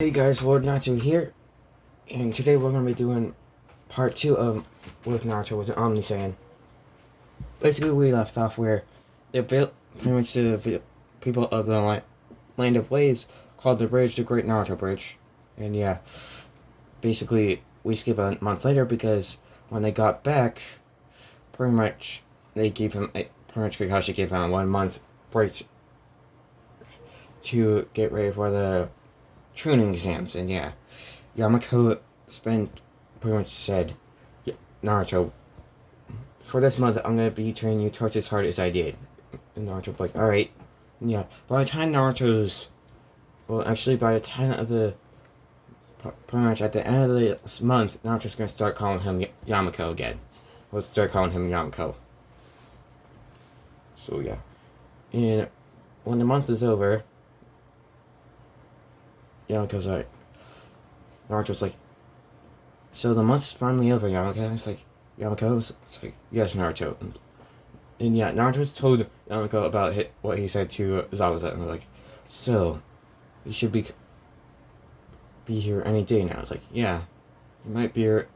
Hey guys, Lord Naruto here, and today we're going to be doing part 2 of with Naruto with the Omni Saiyan. Basically, we left off where the pretty much the people of the Land of Waves called the bridge the Great Naruto Bridge. And yeah, basically, we skip a month later because when they got back, pretty much they gave him, pretty much Kakashi gave him a 1 month break to get ready for the training exams. And yeah, Yamako pretty much said, Naruto, for this month I'm gonna be training you twice as hard as I did. And Naruto's like, alright. Yeah, by the time by the time of pretty much at the end of this month, Naruto's gonna start calling him Yamako again. Let's start calling him Yamako. So yeah. And when the month is over, Yamako's like, Naruto's like, so the month's finally over, Yamako. It's like, Yamako? It's like, yes, Naruto. And yeah, Naruto's told Yamako about what he said to Zabuza, and we're like, so, you should be here any day now. It's like, yeah, he might be here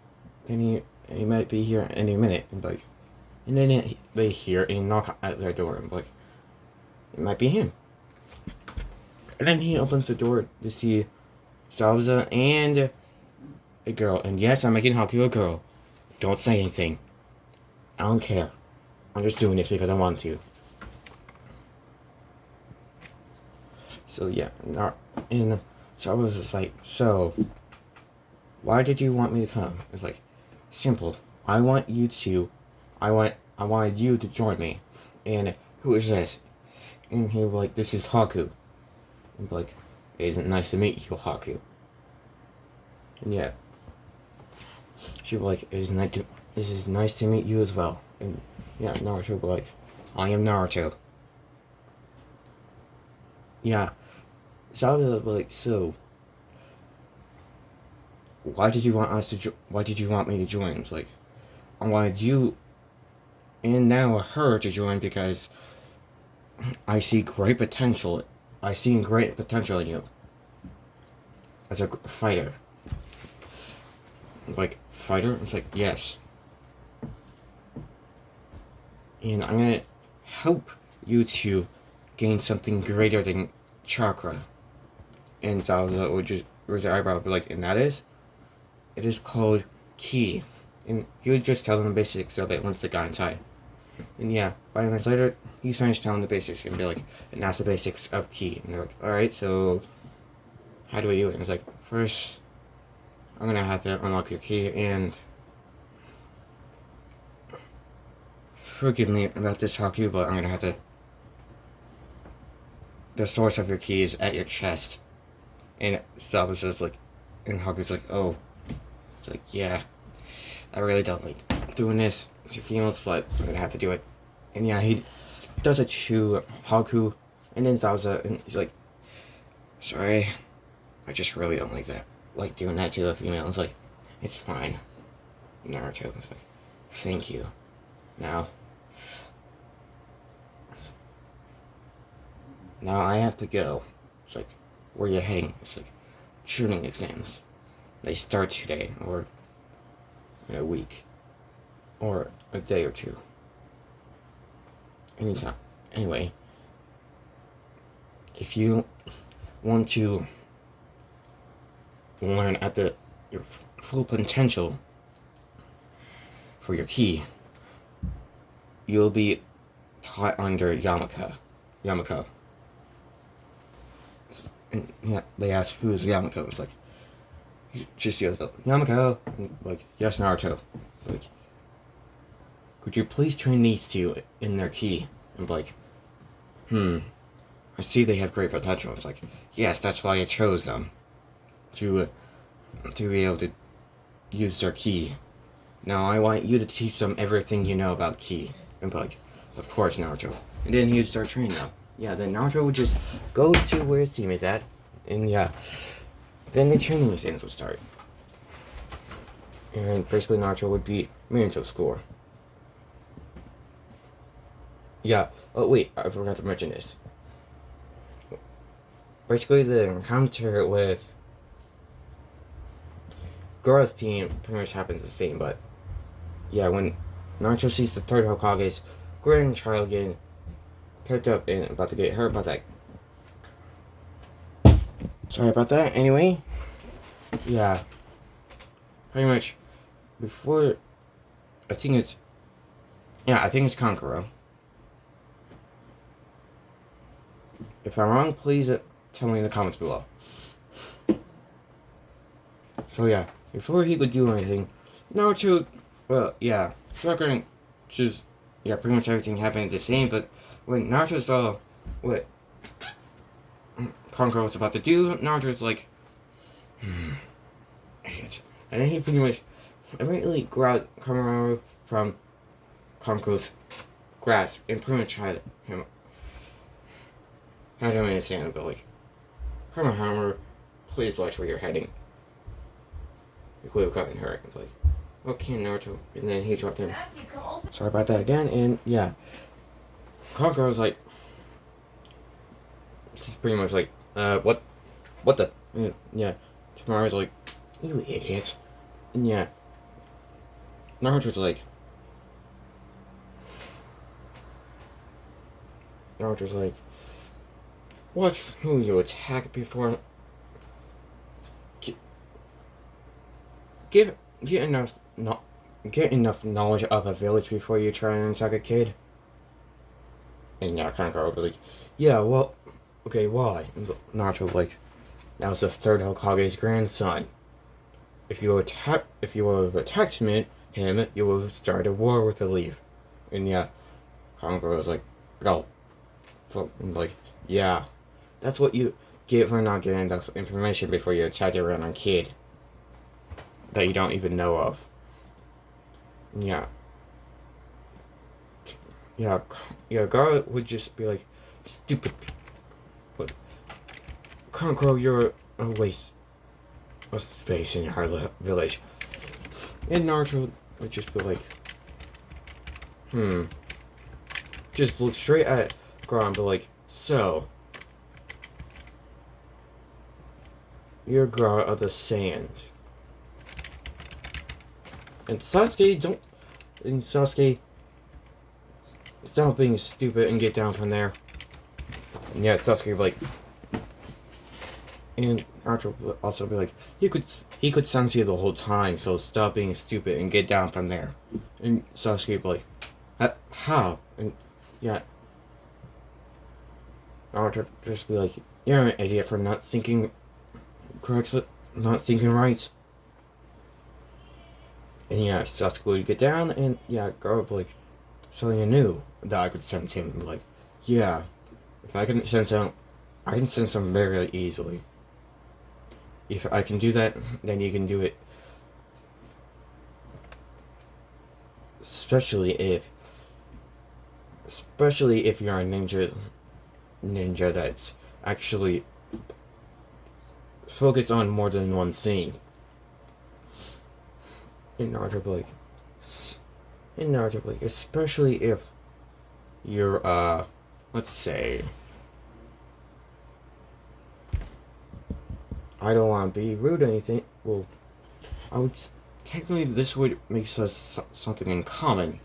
he might be here any minute. And like, and then they hear a knock at their door, and like, it might be him. And then he opens the door to see Zabuza and a girl. And yes, I'm making Haku a girl. Don't say anything. I don't care. I'm just doing this because I want to. So yeah, and so I was just like, so, why did you want me to come? It's like, simple. I wanted you to join me. And who is this? And he was like, this is Haku. And like, isn't it nice to meet you, Haku? And yeah, she was like, this is nice to meet you as well. And yeah, Naruto was like, I am Naruto. Yeah. So I was like, so, why did you want me to join? It's like, I wanted you and now her to join because I see great potential. I see great potential in you as a fighter. Like, fighter? It's like, yes. And I'm gonna help you to gain something greater than chakra. And Zabuza would just raise her eyebrow, like, and that is? It is called ki. And he would just tell them the basics of it once they got inside. And yeah, 5 minutes later, he finished telling the basics and be like, and that's the basics of ki. And they're like, alright, so how do we do it? And it's like, first, I'm gonna have to unlock your ki, and forgive me about this, Haku, but I'm gonna have to. The source of your ki is at your chest. And Zabuza's like, and Haku's like, oh. It's like, yeah, I really don't like doing this to females, but I'm gonna have to do it. And yeah, he does it to Haku, and then Zabuza, and he's like, sorry, I just really don't like doing that to a female. It's like, it's fine. Naruto was like, thank you. Now I have to go. It's like, where are you heading? It's like, shooting exams. They start today, or in a week, or a day or two. Anytime. Anyway, if you want to learn at your full potential for your ki, you'll be taught under Yamako. And yeah, they asked, who is Yamako? It's like, he just yells up, Yamako! And like, yes, Naruto. Like, could you please train these two in their ki? And like, I see they have great potential. It's like, yes, that's why I chose them. To be able to use their ki. Now I want you to teach them everything you know about ki. And like, of course, Naruto. And then he would start training them. Yeah, then Naruto would just go to where his team is at, and yeah, then the training exams would start. And basically Naruto would beat Minato's score. Yeah, oh wait, I forgot to mention this. Basically the encounter with Gaara's team pretty much happens the same, but yeah, when Naruto sees the third Hokage's grandchild getting picked up and about to get hurt about that. Sorry about that. Anyway, yeah, pretty much before. I think it's Kankuro. If I'm wrong, please tell me in the comments below. So yeah, before he could do anything, Naruto, well, yeah, Sakura just, yeah, pretty much everything happened the same, but when Naruto saw what Kankuro was about to do, Naruto was like, idiot. And then he pretty much immediately grabbed Kankuro from Kankuro's grasp and pretty much had him, in his hand, but like, Kamehameha, please watch where you're heading. You could have gotten hurt. Like, okay, Naruto. And then he dropped him. Sorry about that again. And yeah, Kankuro was like, just pretty much like, what the? And, yeah, Tamara's like, you idiot. And yeah, Naruto's like, watch who you attack before. Get enough knowledge of a village before you try and attack a kid. And yeah, Kankuro would be like, yeah, well, okay, why? And Naruto would like, that was the third Hokage's grandson. If you would have attacked him, you would have started a war with the leaf. And yeah, Kankuro was like, go. And like, yeah, that's what you get for not getting enough information before you attack a random kid that you don't even know of. Yeah. Yeah, Gaara would just be like, stupid. But Kankuro, you're a waste of space in your village. And Naruto would just be like, just look straight at Gaara and be like, so, you're Gaara of the Sand. And Sasuke, stop being stupid and get down from there. And yeah, Sasuke would be like, and Naruto would also be like, he could sense you the whole time, so stop being stupid and get down from there. And Sasuke would be like, how? And yeah, Naruto would just be like, you're an idiot for not thinking correctly, not thinking right. And yeah, Sasuke would get down, and yeah, Gaara would be like, so you knew that I could sense him. And be like, yeah, if I can sense him, I can sense him very easily. If I can do that, then you can do it. Especially if you're a ninja that's actually focused on more than one thing. In Naruto Blake, especially if you're let's say, I don't want to be rude or anything. Well, I would technically, this would make us something in common.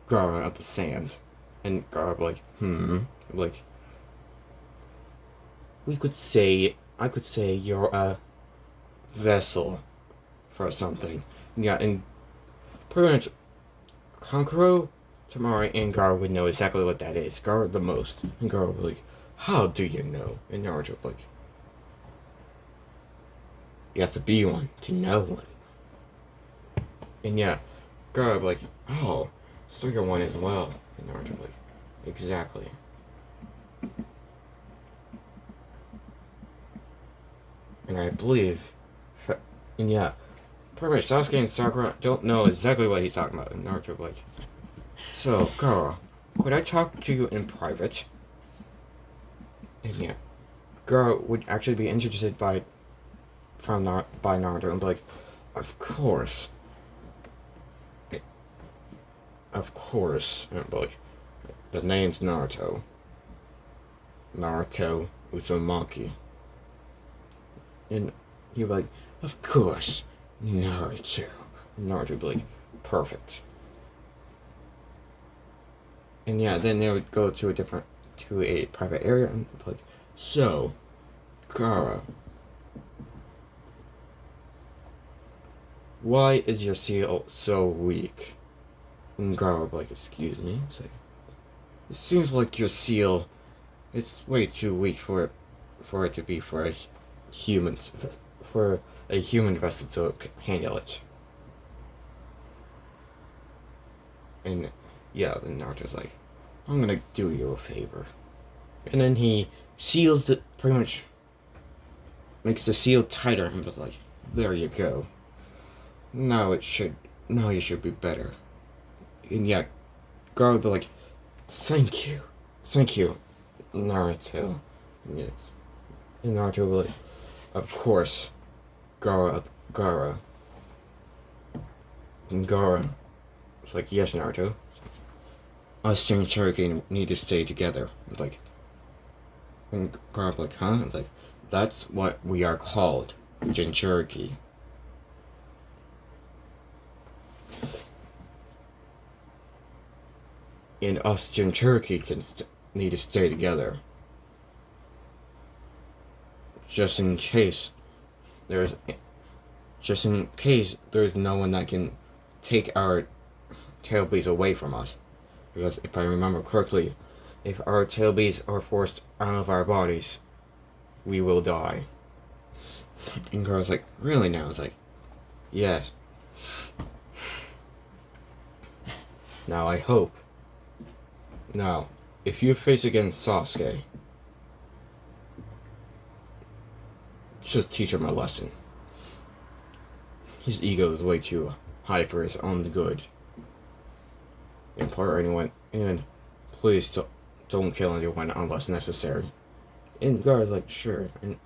Gaara of the Sand, and Gaara like, I could say you're a vessel for something. Yeah, and pretty much Kankuro, Tamari, and Gaara would know exactly what that is. Gaara the most. And Gaara would be like, how do you know? And Naruto would be like, you have to be one to know one. And yeah, Gaara would be like, oh, so you're one as well. And Naruto would be like, exactly. And I believe, and yeah, pretty much Sasuke and Sakura don't know exactly what he's talking about. And Naruto would be like, so, Gaara, could I talk to you in private? And yeah, Gaara would actually be interested by Naruto and be like, of course. Of course. And be like, the name's Naruto. Naruto Uzumaki. And he'd be like, of course. Naruto. Naruto would be like, perfect. And yeah, then they would go to a private area and be like, so, Kara, why is your seal so weak? And Gara would be like, excuse me? It's like, it seems like your seal, it's way too weak for it to be for a human vessel to handle it. And yeah, then Naruto's like, I'm gonna do you a favor. And then he seals it, pretty much makes the seal tighter and be like, there you go. Now you should be better. And yeah, Gara would be like, thank you, Naruto. And yes. And Naruto would be like, of course, Gara. And Gara was like, yes, Naruto. Us and Cherokee need to stay together. And like, and Gara was like, huh? And like, that's what we are called, Jinchuriki. And us Jinchuriki need to stay together. Just in case there's no one that can take our tail beads away from us. Because if I remember correctly, if our tail beads are forced out of our bodies, we will die. And Gara's like, really now? It's like, yes. Now I hope. Now, if you face against Sasuke, just teach him a lesson. His ego is way too high for his own good. And for anyone, and please don't kill anyone unless necessary. And Gara's like, sure. And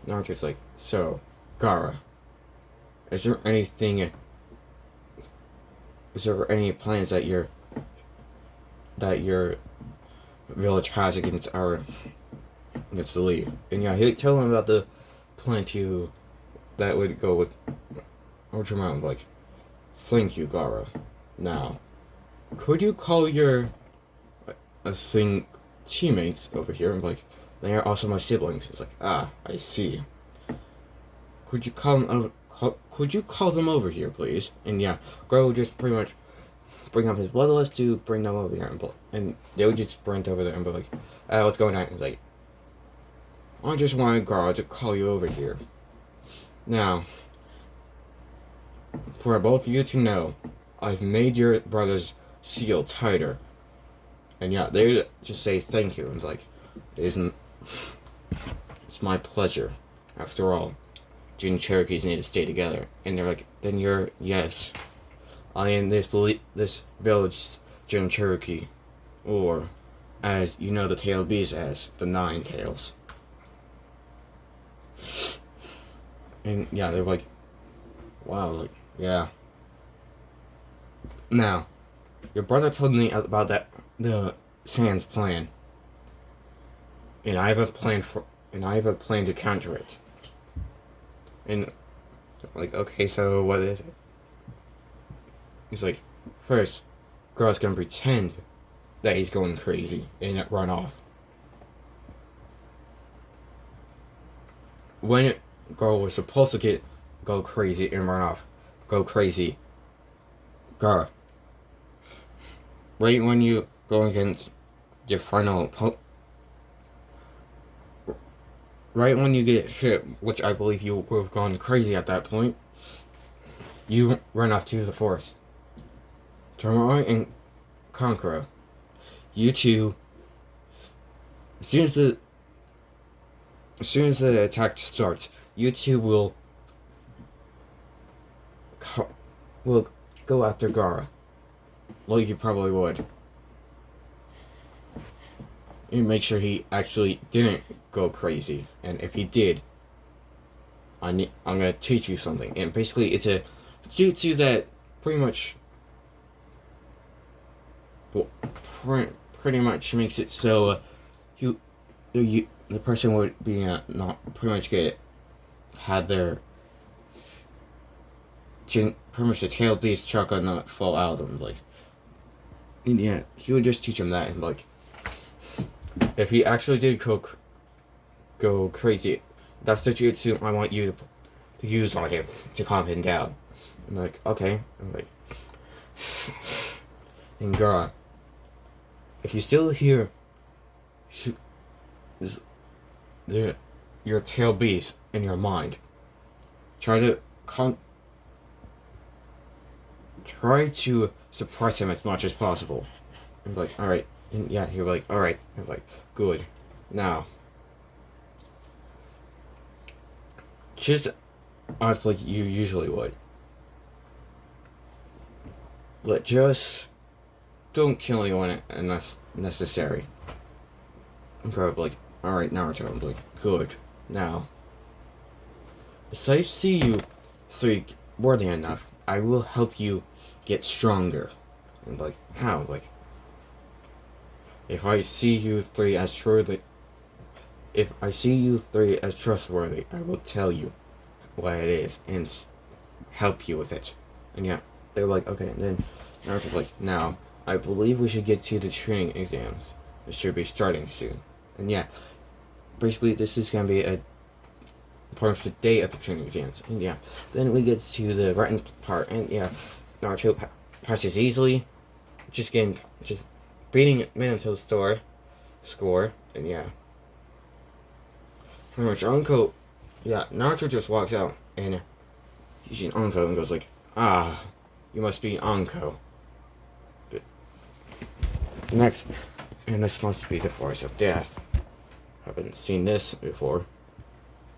Naruto's like, so, Gara, is there any plans that your village has against the League? And yeah, he'd tell him about the plan that would go with Ultraman. Like, thank you, Gara. Now, could you call your teammates over here and be like, they are also my siblings? It's like, I see. Could you call them over here, please? And yeah, Gara would just pretty much bring up his bloodlust to bring them over here, and they would just sprint over there and be like, what's going on? And like, I just wanted Gara to call you over here. Now, for both of you to know, I've made your brother's seal tighter. And yeah, they just say thank you, and like, it's my pleasure. After all, Jin Cherokees need to stay together. And they're like, then yes, I am this village's Jin Cherokee, or as you know the tail bees as, the 9 tails. And yeah, they're like, wow, like, yeah. Now, your brother told me about the Saiyans plan. And I have a plan to counter it. And like, okay, so what is it? He's like, first, Gara's gonna pretend that he's going crazy and run off. When Gara was supposed to go crazy and run off, go crazy, Gara, right when you go against your final right when you get hit, which I believe you would have gone crazy at that point, you run off to the forest. Tomoe and Kankuro, you two, as soon as the attack starts, you two will go after Gara, like you probably would. And make sure he actually didn't go crazy. And if he did, I'm gonna teach you something. And basically, it's a jutsu that pretty much makes it so the person would be not pretty much have their pretty much the tail beast chakra not fall out of him. Like, and yeah, he would just teach him that. And like, if he actually did go crazy, that's the jutsu I want you to use on him to calm him down. I'm like, okay. I'm like, and God, if you still hear your tail beast in your mind, try to suppress him as much as possible. I'm like, alright. And yeah, you're like, alright. I'm like, good. Now, just act like you usually would. But just don't kill anyone unless necessary. I'm probably like, alright, Naruto. I'm like, good. Now, if I see you three worthy enough, I will help you get stronger. And like, how? Like, if I see you three as trustworthy, I will tell you what it is and help you with it. And yeah, they were like, okay. And then Naruto was like, now, I believe we should get to the training exams. It should be starting soon. And yeah, basically this is going to be a part of the day of the training exams. And yeah, then we get to the written part. And yeah, Naruto passes easily. Just beating Minato score. And yeah. Pretty much Anko, yeah, Naruto just walks out and he's sees Anko and goes like, ah, you must be Anko. But next must be the Forest of Death. Haven't seen this before,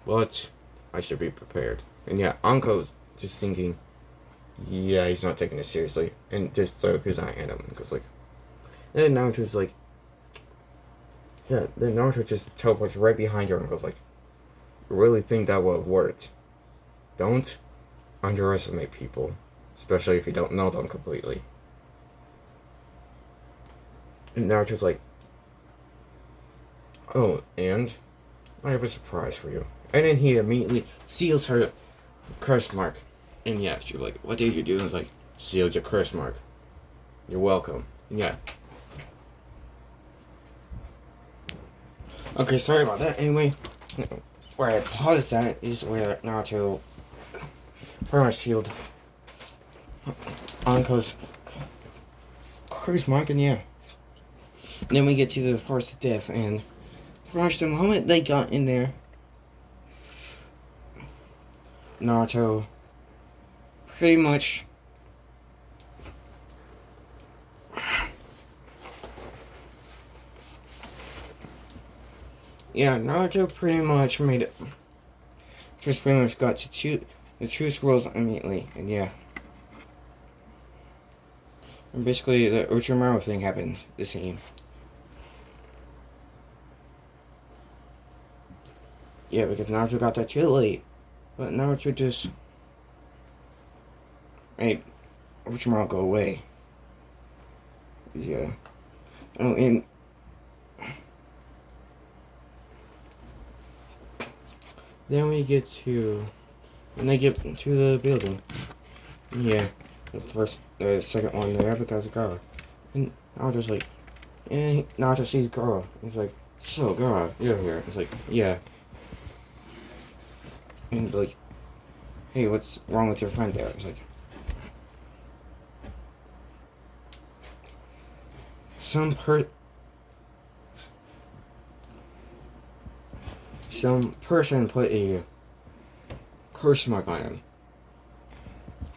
but I should be prepared. And yeah, Anko's just thinking, yeah, he's not taking this seriously, and just throw his eye at him and goes like, and then Naruto's like, yeah, then Naruto just teleports right behind her and goes like, you really think that would have worked? Don't underestimate people, especially if you don't know them completely. And Naruto's like, oh, and I have a surprise for you. And then he immediately seals her curse mark. And yeah, she's like, what did you do? And I was like, sealed your curse mark. You're welcome. And yeah. Okay, sorry about that. Anyway, where I paused at is where Naruto pretty much sealed Anko's curse mark, and yeah. Then we get to the Forest of Death, and pretty much the moment they got in there, Naruto pretty much Naruto pretty much made it. Just pretty much got to the true scrolls immediately, and yeah. And basically, the Orochimaru thing happened the same. Yeah, because Naruto got that too late. But Naruto just made Orochimaru go away. Yeah. Oh, and then we get to, when they get to the building, yeah, the second one there because of Gara. And Naruto's like, and Naruto sees Gara. He's like, so Gara, you're here. He's like, yeah. And like, hey, what's wrong with your friend there? He's like, some person put a curse mark on him.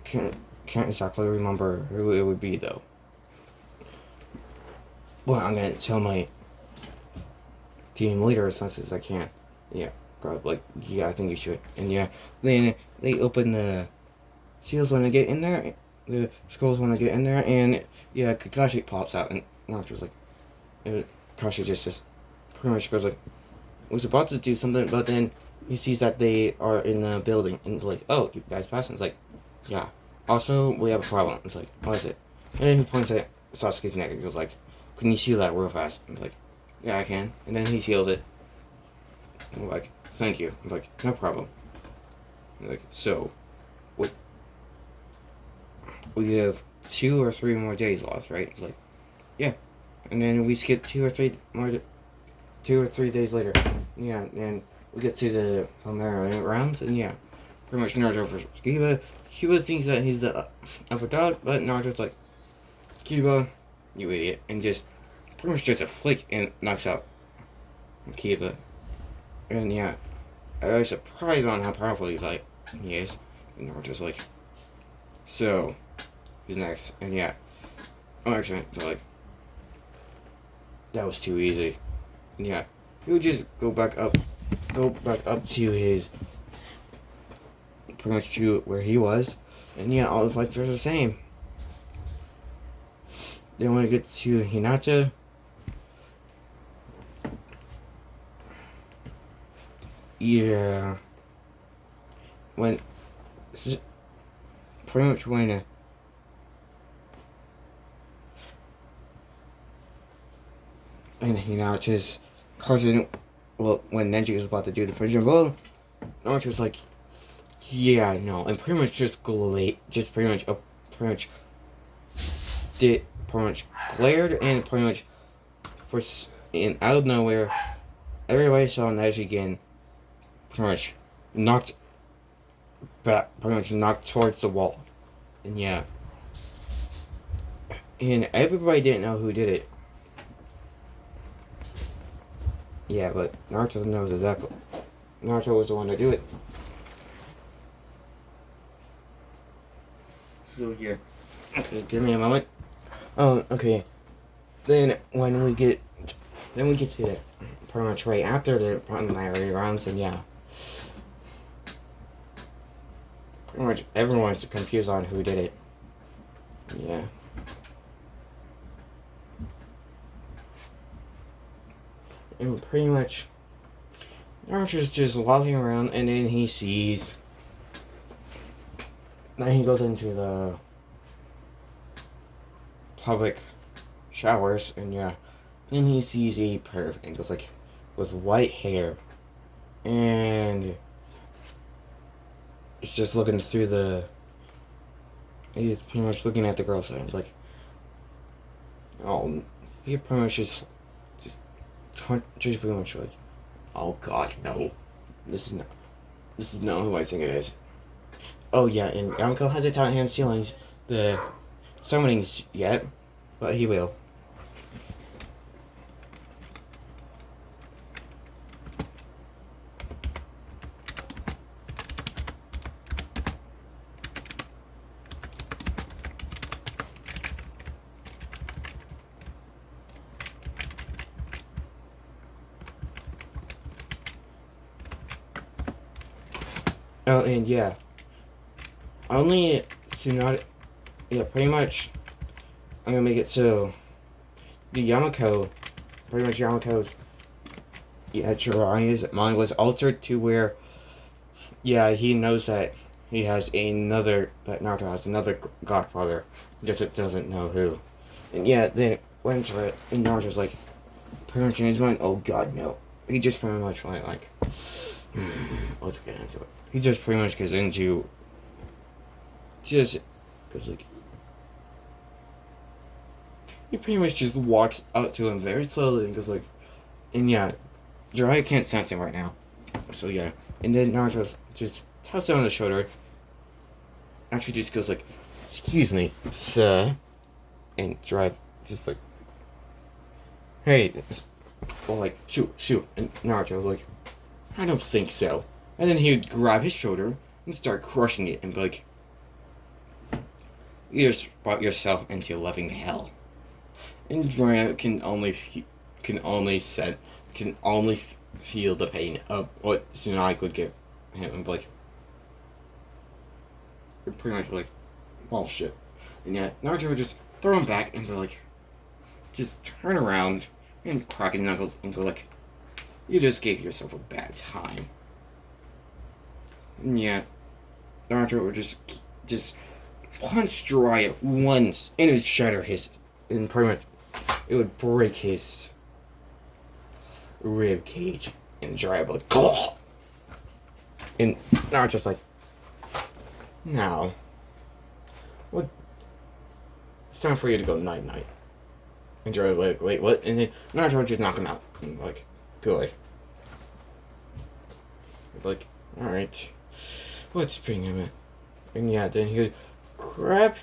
Can't exactly remember who it would be though. Well, I'm gonna tell my team leader as much as I can. Yeah, probably. Like, yeah, I think you should. And yeah, then they open the seals when they get in there, the scrolls when they get in there, and yeah, Kakashi pops out, and Naruto's like, Kakashi just pretty much goes like, was about to do something, but then he sees that they are in the building, and like, oh, you guys passed? And it's like, yeah. Also, we have a problem. It's like, what is it? And then he points at Sasuke's neck and goes like, can you seal that real fast? I'm like, yeah, I can. And then he sealed it. I'm like, thank you. I'm like, no problem. I'm like, so, what we have 2 or 3 more days left, right? It's like, yeah. And then we skip 2 or 3 days later. Yeah, and we get to the Palmera rounds, and yeah, pretty much Naruto versus Kiba. Kiba thinks that he's the upper dog, but Naruto's like, Kiba, you idiot, and just pretty much just a flick and knocks out Kiba. And yeah, I was surprised on how powerful he is. And Naruto's like, so, who's next? And yeah, actually, like, that was too easy. And yeah, he would just go back up to his, pretty much to where he was. And yeah, all the fights are the same. Then when we get to Hinata, yeah, pretty much when Hinata's cousin, well, when Neji was about to do the prison blow, Naruto was like, yeah, no, and pretty much just pretty much glared, and pretty much out of nowhere, everybody saw Neji again, pretty much knocked towards the wall, and yeah, and everybody didn't know who did it. Yeah, but Naruto knows exactly. Naruto was the one to do it. So yeah, okay, give me a moment. Oh, okay. Then we get to it pretty much right after the preliminary rounds, and yeah, pretty much everyone's confused on who did it. Yeah. And pretty much, Naruto's just walking around, and then he sees. Then he goes into the public showers, and yeah, then he sees a perv, and goes like, with white hair, and he's just looking through the. He's pretty much looking at the girl side, and like, oh, he pretty much just pretty much like, oh god, no, this is not who I think it is. Oh yeah, and Yamako hasn't taught him stealing the summonings yet, but he will. Oh, and yeah, only Tsunade, yeah, pretty much, I'm gonna make it so, the Yamako's, yeah, Jiraiya's mind was altered to where, yeah, he knows that that Naruto has another godfather, just doesn't know who. And yeah, then it went to it, and Naruto's like, pretty much in his mind, oh god, no. He just pretty much went like, let's get into it. He just pretty much gets into, because like, he pretty much just walks up to him very slowly and goes like, and yeah, Jiraiya can't sense him right now. So yeah, and then Naruto just taps him on the shoulder, actually just goes like, excuse me, sir, and Jiraiya just like, hey, well, like, shoot, and Naruto was like, I don't think so. And then he would grab his shoulder and start crushing it and be like, you just brought yourself into loving hell. And Jiraiya can only feel the pain of what Tsunade could give him and be like, pretty much like, bullshit. And yet, Naruto would just throw him back and be like, just turn around and crack his knuckles and go like, you just gave yourself a bad time. And yeah, Naruto would just punch Jiraiya once, and it would shatter and pretty much, it would break his rib cage, and Jiraiya would like, oh! And Naruto's like, now, Well, it's time for you to go night night. And Jiraiya like, wait, what? And then Naruto just knock him out. And like, good. Like, alright. Let's bring him in. And yeah, then he would grab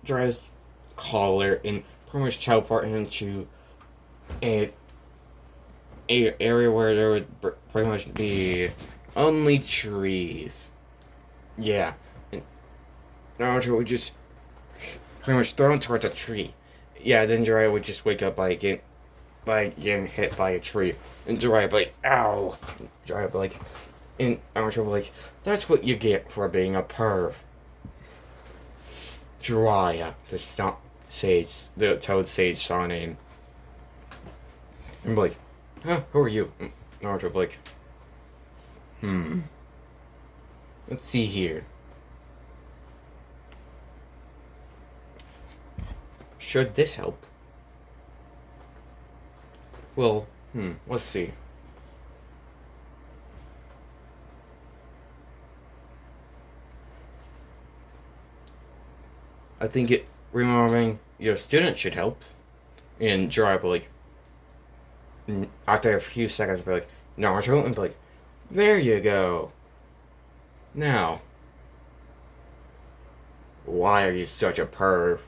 Jiraiya's collar and pretty much teleport him to a area where there would pretty much be only trees. Yeah. And Naruto would just pretty much throw him towards a tree. Yeah, then Jiraiya would just wake up by getting hit by a tree. And Jiraiya would be like, ow! And Jiraiya would be like, and Naruto would be like, that's what you get for being a perv. Jiraiya, the Toad Sage saw name. And be like, huh, who are you? And Naruto would be like, let's see here. Should this help? Well, let's see. I think removing your student should help. And Jiraiya will be like, after a few seconds, be like, Naruto, and be like, there you go. Now, why are you such a perv?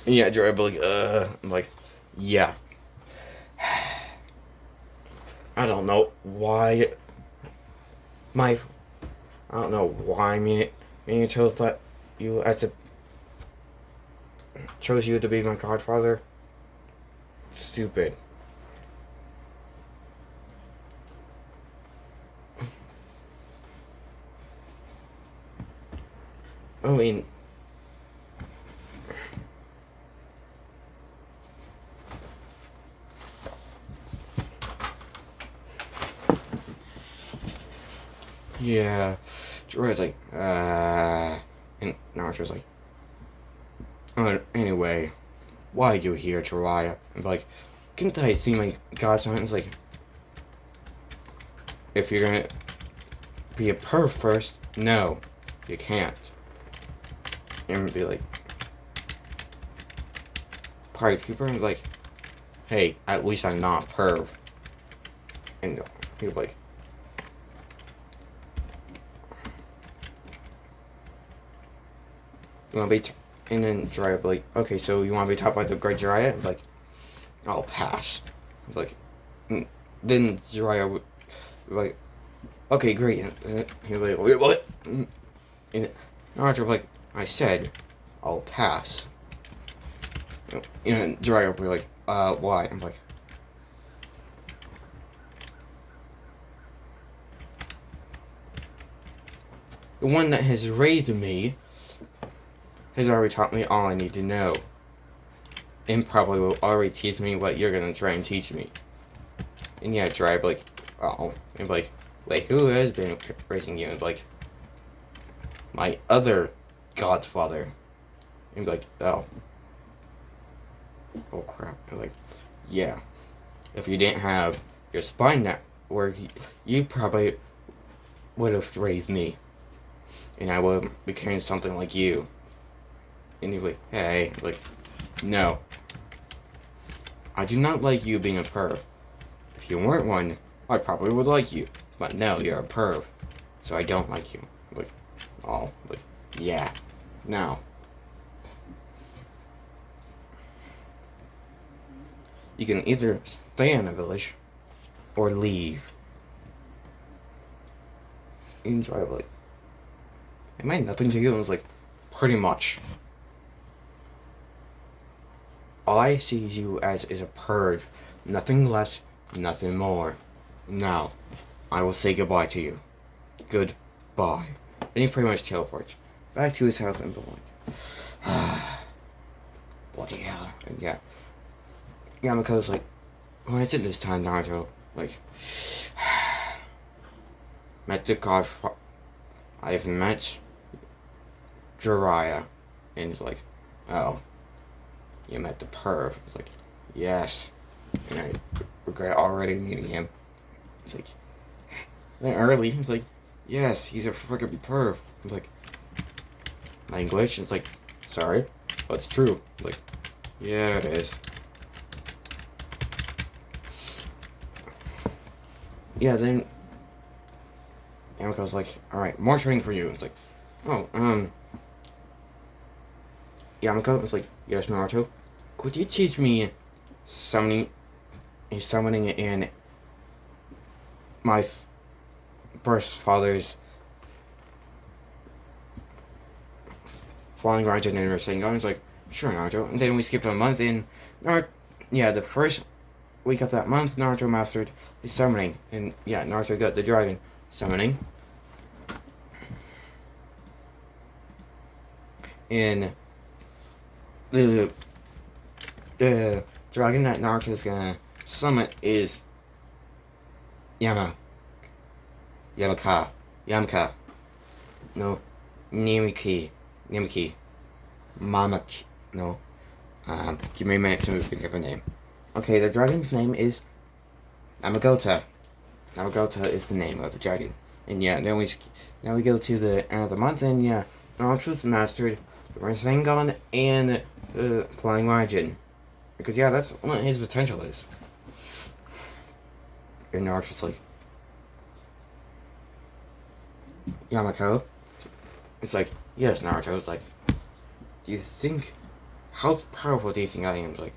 And yeah, Jiraiya will be like, I'm like, yeah. I don't know why. I don't know why me chose that you chose you to be my godfather. Stupid. I mean, yeah. Jiraiya's like, and Naruto's like, anyway, why are you here, Jiraiya? And like, can't I see my god sign? It's like, if you're gonna be a perv first, no, you can't. And be like, party keeper, and be like, hey, at least I'm not a perv. And he'd be like, you wanna be, and then Jiraiya would be like, okay, so you wanna be taught by the great Jiraiya? And like, I'll pass. Like, then Jiraiya would be like, okay, great. And he'd be like, wait, what? And Naruto would be like, I said, I'll pass. And Jiraiya would be like, why? I'm like, the one that has raised me has already taught me all I need to know. And probably will already teach me what you're gonna try and teach me. And yeah, Jiraiya would be like, oh. And be like, wait, who has been raising you? And be like, my other godfather. And be like, oh crap. And like, yeah. If you didn't have your spine network, you probably would have raised me. And I would have become something like you. And he'd be like, hey, like, no. I do not like you being a perv. If you weren't one, I probably would like you. But no, you're a perv. So I don't like you. Like, oh, like, yeah. Now. You can either stay in the village or leave. And Jiraiya like, am I nothing to you? And I was like, pretty much. All I see you as is a perv. Nothing less, nothing more. Now, I will say goodbye to you. Goodbye. And he pretty much teleports back to his house and be like, what the hell? And yeah. Yamako's like, when is it this time, Naruto? Like, met the godfather. I have met Jiraiya. And he's like, oh, you met the perv. He's like, yes. And I regret already meeting him. He's like, then early, he's like, yes, he's a freaking perv. He's like, language. It's like, sorry, but it's true. Like, yeah, it is. Yeah, then Yamako's like, alright, more training for you. It's like, oh, Yamako was like, yes, Naruto, could you teach me summoning, in my birth father's flying Raijin and Rasengan? It's like, sure, Naruto. And then we skipped a month, and the first week of that month, Naruto mastered his summoning, and yeah, Naruto got the dragon summoning. And the dragon that Naruto is gonna summon is Yamaka. No, Namiki. Mamaki. No. Give me a minute to think of a name. Okay, the dragon's name is Namagota. Namagota is the name of the dragon. And yeah, now we go to the end of the month, and yeah, Naruto's mastered Rasengan and Flying Raijin. Because yeah, that's what his potential is. And Naruto's like, Yamako? It's like, yes, Naruto. It's like, do you think, how powerful do you think I am? It's like,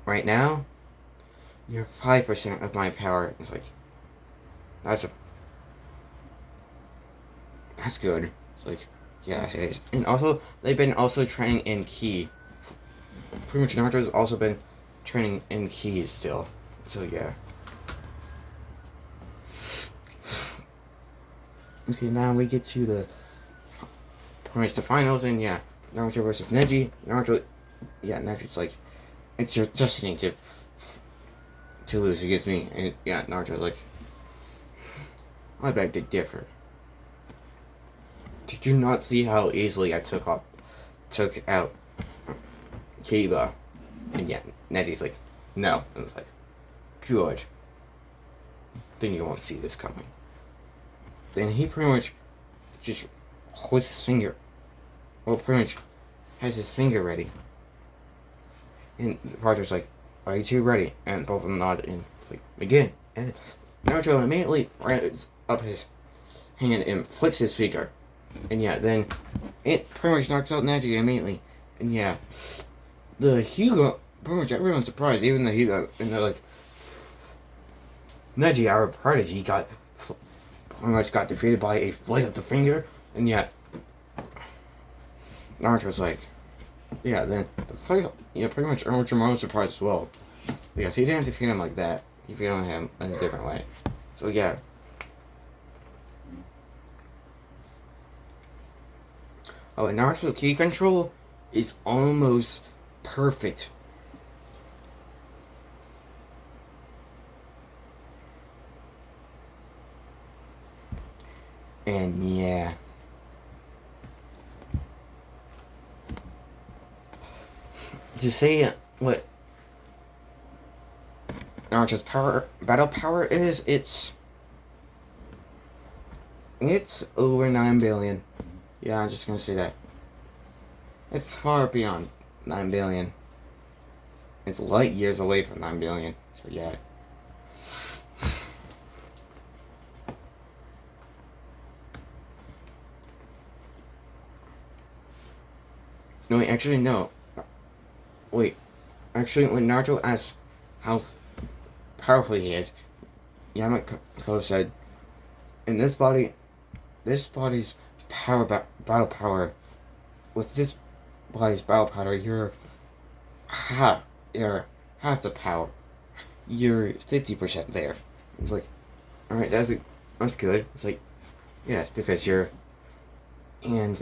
right now, you're 5% of my power. It's like, that's good. It's like, yeah, it is. And also, they've been also training in Ki. Pretty much Naruto's also been training in Ki still. So yeah. Okay, now we get to the finals, and yeah, Naruto versus Neji. Neji's like, it's your destiny to lose against me, and yeah, Naruto's like, I beg to differ. Did you not see how easily I took out Kiba? And yeah, Neji's like, no. And it's like, good. Then you won't see this coming. Then he pretty much just holds his finger. Well, pretty much has his finger ready. And the partner's like, are you two ready? And both of them nod and like, again. And Naruto immediately raises up his hand and flicks his finger. And yeah, then it pretty much knocks out Neji immediately. And yeah, the Hyuga, pretty much everyone's surprised, even the Hyuga, and they're like, Neji, our prodigy, pretty much got defeated by a flick of the finger. And yeah, Naruto's like, yeah, then the fight, yeah, pretty much Orochimaru was surprised as well. Because he didn't defeat him like that. He defeated him in a different way. So yeah. Oh, and Naruto's ki control is almost perfect. And yeah. To say what Naruto's battle power is, it's over 9 billion. Yeah, I'm just gonna say that. It's far beyond 9 billion. It's light years away from 9 billion. So yeah. No, wait, actually, no. Wait. Actually, when Naruto asked how powerful he is, Yamako said, in this body's battle power, with this body's battle power, you're half the power. You're 50% there. It's like, alright, that's good. It's like, yes, because you're one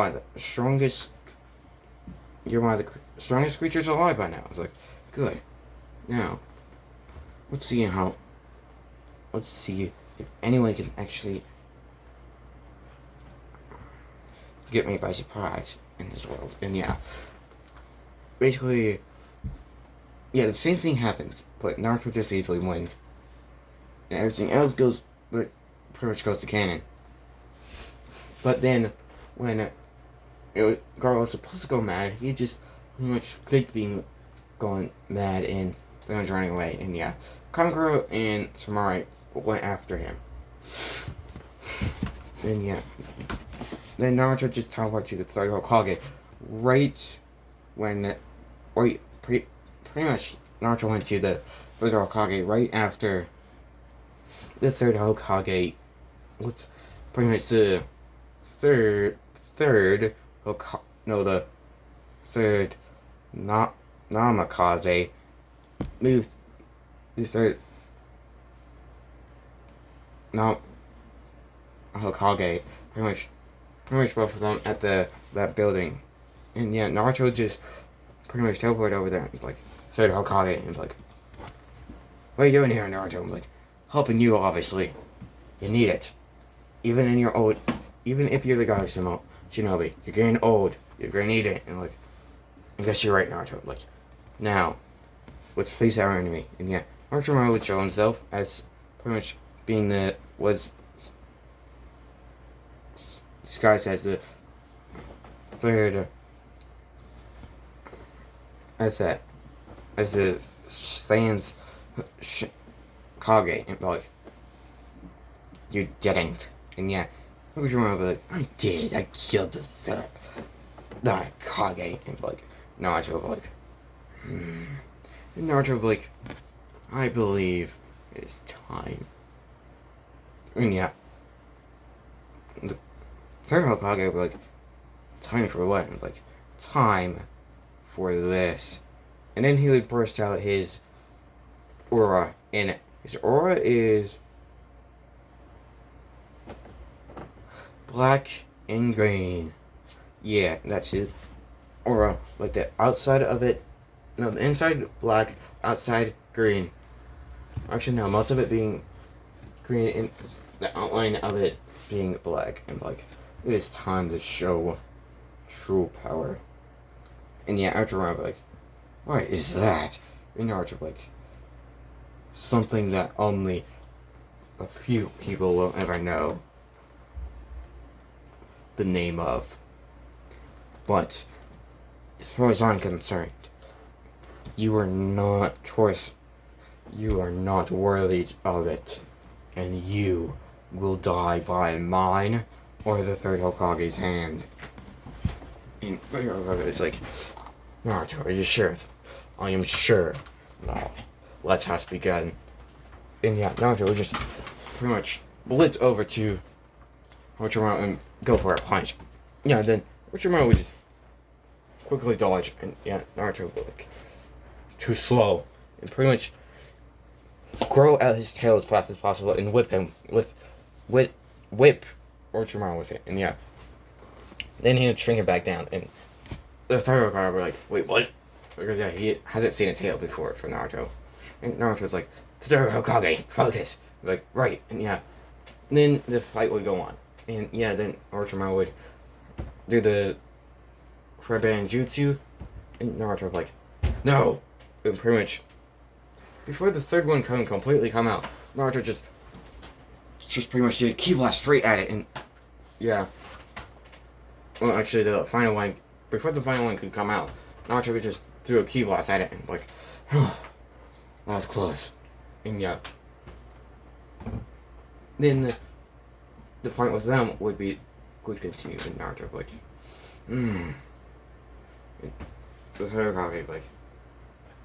of the strongest. You're one of the strongest creatures alive by now. It's like, good. Now, let's see if anyone can actually get me by surprise in this world. And yeah, basically, yeah, the same thing happens, but Naruto just easily wins, and everything else pretty much goes to canon. But then, when Garl was supposed to go mad, he just pretty much faked being going mad and pretty much running away. And yeah, Kankuro and Samurai went after him. And yeah, then Naruto just teleported to the third Hokage right when, pretty much Naruto went to the third Hokage right after the third Hokage. What's pretty much the third Hokage? No, the third Namikaze moved. The third Hokage pretty much both of them at that building, and yeah, Naruto just pretty much teleported over there and like third Hokage and like, what are you doing here, Naruto? I'm like, helping you, obviously. You need it. Even if you're the guy Shinobi, you're getting old. You're gonna need it. And like, I guess you're right, Naruto. Like, now, let's face our enemy. And yeah, Naruto would show himself as pretty much being disguised as the third, as the Saiyan's Kage, and like, you didn't. And yeah, I was remember like, I did. I killed the third, the Kage, and like, Naruto like, And Naruto like, I believe it's time. And yeah, the third Hokage like, time for what? And like, time for this. And then he would burst out his aura, and his aura is black and green. Yeah, that's his aura. Like the outside of it, no, the inside black, outside green. Actually, no, most of it being green and the outline of it being black. And like, it is time to show true power. And yeah, after Naruto like, what is that? And Naruto like, something that only a few people will ever know the name of. But as far as I'm concerned, you are not worthy of it, and you will die by mine or the third Hokage's hand. And it's like, Naruto, are you sure? I am sure. Now, let's have begun. And yeah, Naruto would just pretty much blitz over to Orochimaru and go for a punch. Yeah, then Orochimaru would just quickly dodge, and yeah, Naruto would like, too slow, and pretty much grow out his tail as fast as possible and whip Orochimaru with it. And yeah, then he would shrink it back down, and the third Hokage would be like, wait, what? Because yeah, he hasn't seen a tail before for Naruto. And Naruto's like, third Hokage, focus. Like, right, and yeah. And then the fight would go on. And yeah, then Orochimaru would do the Rebellion Jutsu, and Naruto would like, no! And pretty much, before the third one completely come out, Naruto just pretty much did a ki blast straight at it, and yeah. Well, actually, the final one, before the final one could come out, Naruto just threw a ki blast at it, and like, that was close. And yeah. Then the fight with them would continue, and Naruto like, And the third Hokage like,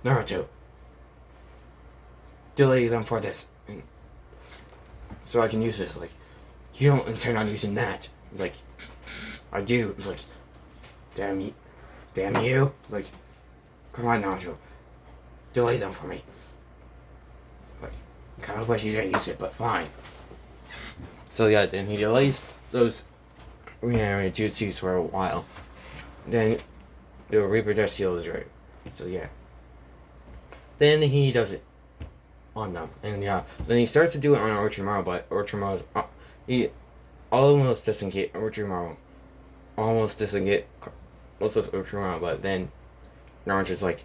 Naruto, delay them for this, and so I can use this. Like, you don't intend on using that. Like, I do. It's like, damn you. Like, come on, Naruto, delay them for me. Like, kind of wish you didn't use it, but fine. So yeah, then he delays those jutsus for a while. Then the Reaper Death Seal is ready. So yeah. Then he does it on them, and yeah, then he starts to do it on Orochimaru, but Orochimaru's he almost doesn't get Orochimaru, most of Orochimaru, but then Naruto's like,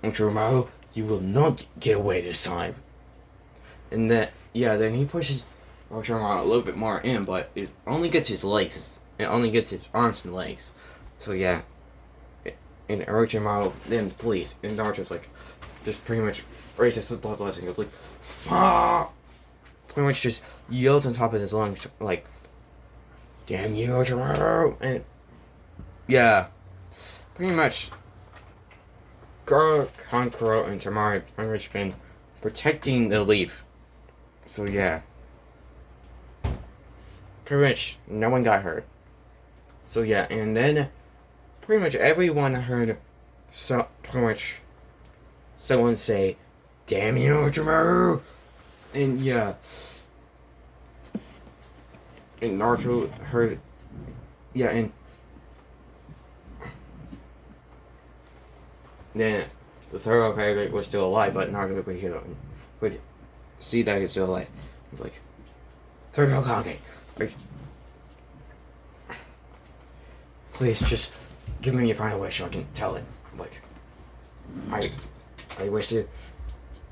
Orochimaru, you will not get away this time. And then yeah, then he pushes Orochimaru a little bit more in, but it only gets his legs. It only gets his arms and legs. So yeah. And Orochimaru then flees, and Naruto's like, just pretty much raises the bloodlust and goes like, fuck! Pretty much just yells on top of his lungs, like, damn you, Orochimaru! And yeah, pretty much, Kankuro and Tamari pretty much been protecting the leaf. So yeah, pretty much no one got hurt. So yeah, and then pretty much everyone heard pretty much someone say, damn you, Orochimaru! And yeah, and Naruto heard, yeah, and then the third Hokage was still alive, but Naruto could see that he was still alive. He was like, third Hokage, like, please just give me your final wish so I can tell it. I'm like, I wish to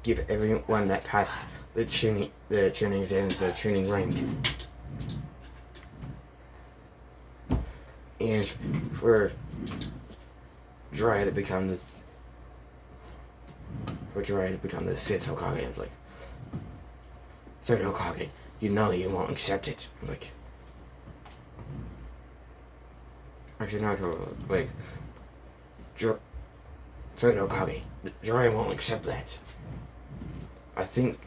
give everyone that passed the tuning exams, the tuning rank. And for Jiraiya to become the fifth Hokage, I'm like, third Hokage, you know you won't accept it. I'm like, actually not like, third Hokage, Jiraiya won't accept that. I think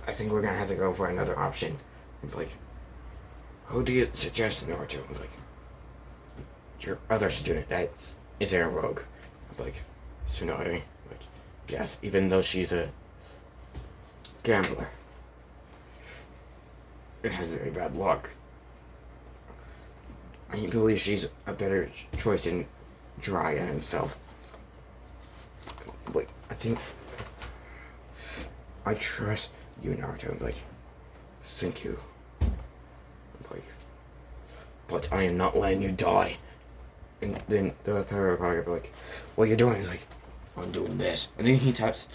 we're gonna have to go for another option. I'm like, who do you suggest, Naruto? I'm like, your other student that is a rogue. I'm like, Tsunade. Like, yes, even though she's a gambler. It has very bad luck. I believe she's a better choice than Jiraiya himself. Like, I think I trust you, Naruto. I'm like, thank you. I'm like, but I am not letting you die. And then the third Hokage be like, what are you doing? He's like, I'm doing this. And then he taps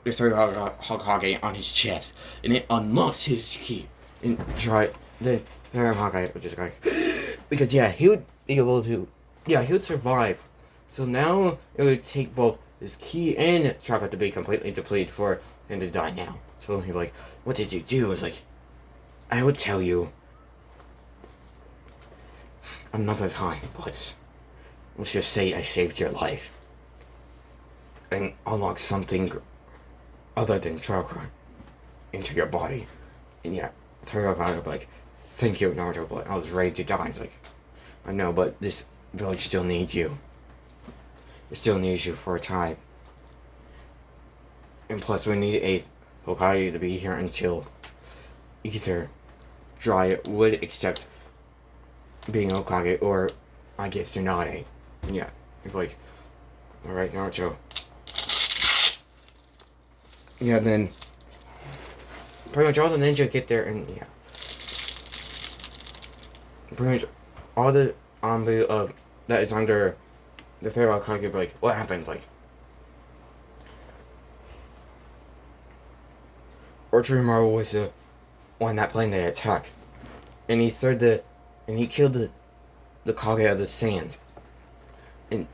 the third Hokage on his chest, and it unlocks his ki. And the third Hokage would just like, because yeah, he would be able to, yeah, he would survive. So now it would take both his ki and chakra to be completely depleted for him to die now. So he's like, what did you do? It's like, I would tell you another time, but let's just say I saved your life and unlocked something other than chakra into your body. And yeah, third Hokage would be like, thank you, Naruto, but I was ready to die. It's like, I know, but this village still needs you. It still needs you for a time. And plus, we need a Hokage to be here until either Jiraiya would accept being Hokage, or I get Tsunade. Yeah, it's like, alright, Naruto. Yeah, then pretty much all the ninja get there, and yeah, pretty much all the Anbu of that is under the third Hokage be like, what happened? Like, Orochimaru was the one that planned the attack, and he killed the Kage of the sand, and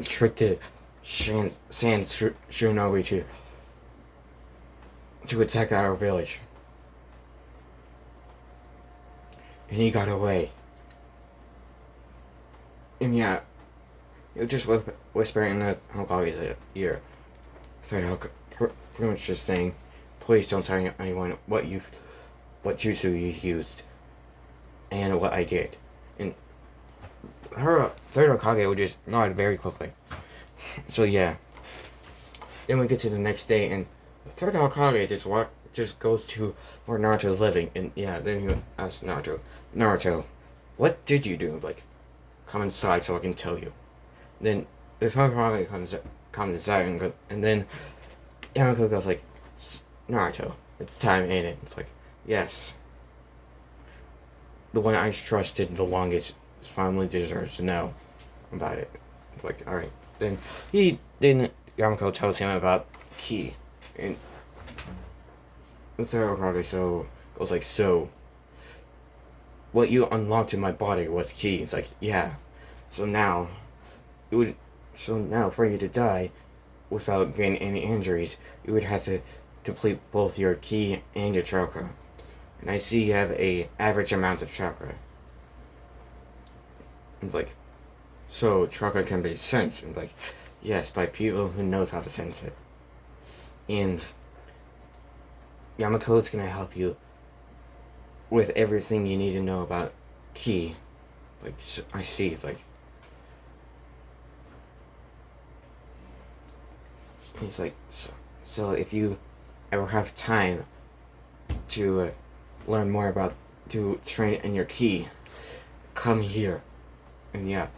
tricked the sand Shinobi to attack our village, and he got away. And yeah, you just whispering in the Hokage's ear. Pretty much just saying, please don't tell anyone what jutsu you used and what I did. And her third Hokage would just nod very quickly. So yeah. Then we get to the next day, and the third Hokage just goes to where Naruto's living, and yeah, then he asks Naruto, what did you do? Like, come inside so I can tell you. Then the third Hokage comes inside, and then Yamako goes like, Naruto, it's time, ain't it? It's like, yes. The one I trusted the longest finally deserves to know about it. It's like, alright. Then Yamako tells him about Ki. And the third Hokage so goes like, so what you unlocked in my body was key. It's like, yeah. So now it would so now for you to die without getting any injuries, you would have to deplete both your ki and your chakra. And I see you have a average amount of chakra. And like, so chakra can be sensed. And like, yes, by people who knows how to sense it. And Yamako's gonna help you with everything you need to know about ki. Like, I see, it's like, he's like, so if you ever have time to learn more about, to train in your ki, come here. And yeah,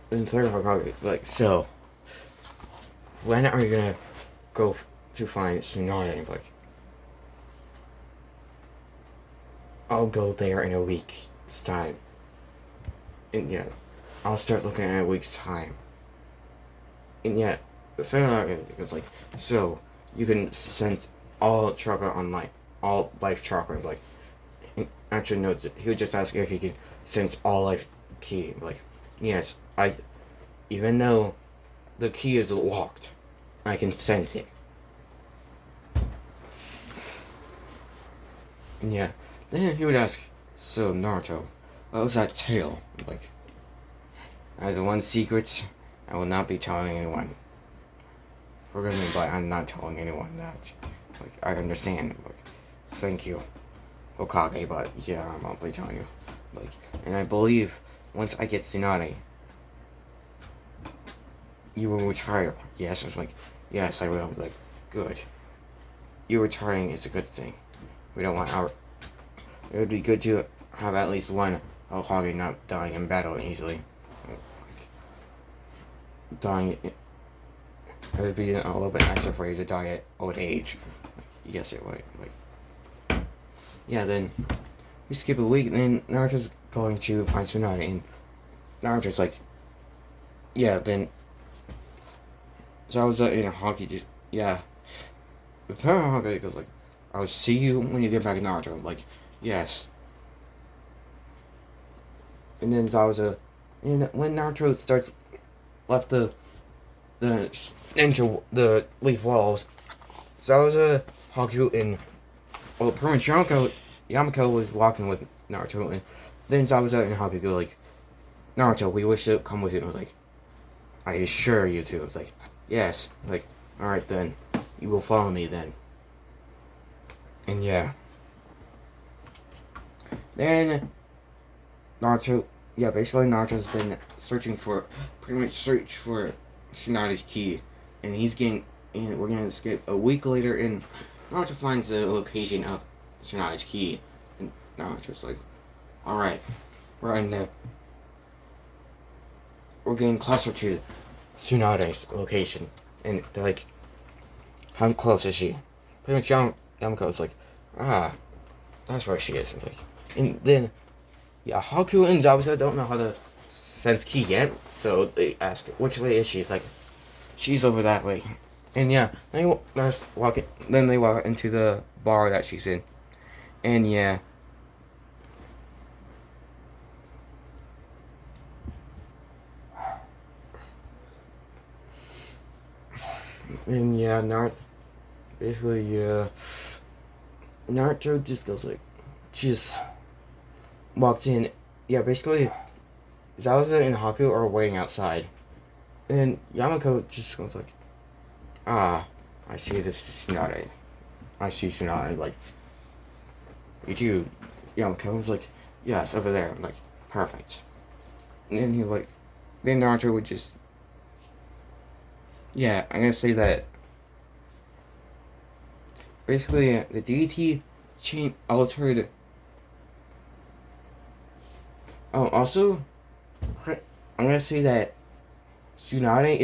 and third Hokage, like, so, when are you gonna go to find Tsunade? Like, I'll go there in a week's time. And yeah, I'll start looking in a week's time. And yeah, the third Hokage is like, so, you can sense all chakra online, all life chakra, like, actually no, he would just ask if he could sense all life ki. Like, yes, even though the key is locked, I can sense it. And yeah, then he would ask, so Naruto, what was that tail? Like, as one secret I will not be telling anyone. Forgive me, but I'm not telling anyone that. Like, I understand. Like, thank you, Hokage, but yeah, I won't be telling you. Like, and I believe once I get Tsunade, you will retire. Yes, I was like, yes, I will. Like, good. You retiring is a good thing. We don't want our. It would be good to have at least one Hokage not dying in battle easily. Like, dying. It would be a little bit nicer for you to die at old age. Like, yes, it would. Like, yeah, then we skip a week, and then Naruto's going to find Tsunade, and Naruto's like, yeah, then. So I was in a hockey, just, yeah. The third Hokage goes like, I'll see you when you get back to Naruto. I'm like, yes. And then Zabuza, and when Naruto left the leaf walls, Zabuza, Haku, and well, pretty much Yamako was walking with Naruto, and then Zabuza and Haku go like, Naruto, we wish to come with you. And I was like, I assure you to. It's like, yes. Like, alright then. You will follow me then. And yeah. Then Naruto, yeah, basically Naruto's been pretty much search for Tsunade's key. And we're gonna skip a week later, and Naruto finds the location of Tsunade's key. And Naruto's like, alright, we're getting closer to Tsunade's location. And they're like, how close is she? Pretty much Yamako's like, that's where she is. And then, yeah, Haku and Zabuza don't know how to sense ki yet, so they ask, which way is she? It's like, she's over that way. And yeah, then they walk into the bar that she's in. And yeah. And yeah, Naruto just goes like, just walked in. Yeah, basically, Zabuza and Haku are waiting outside. And Yamako just goes like, I see this Tsunade. I see Tsunade. Like, you do. Yamako was like, yes, over there. I'm like, perfect. And then Naruto would just, yeah, I'm gonna say that. Basically, the deity altered. Oh, also, I'm gonna say that Tsunade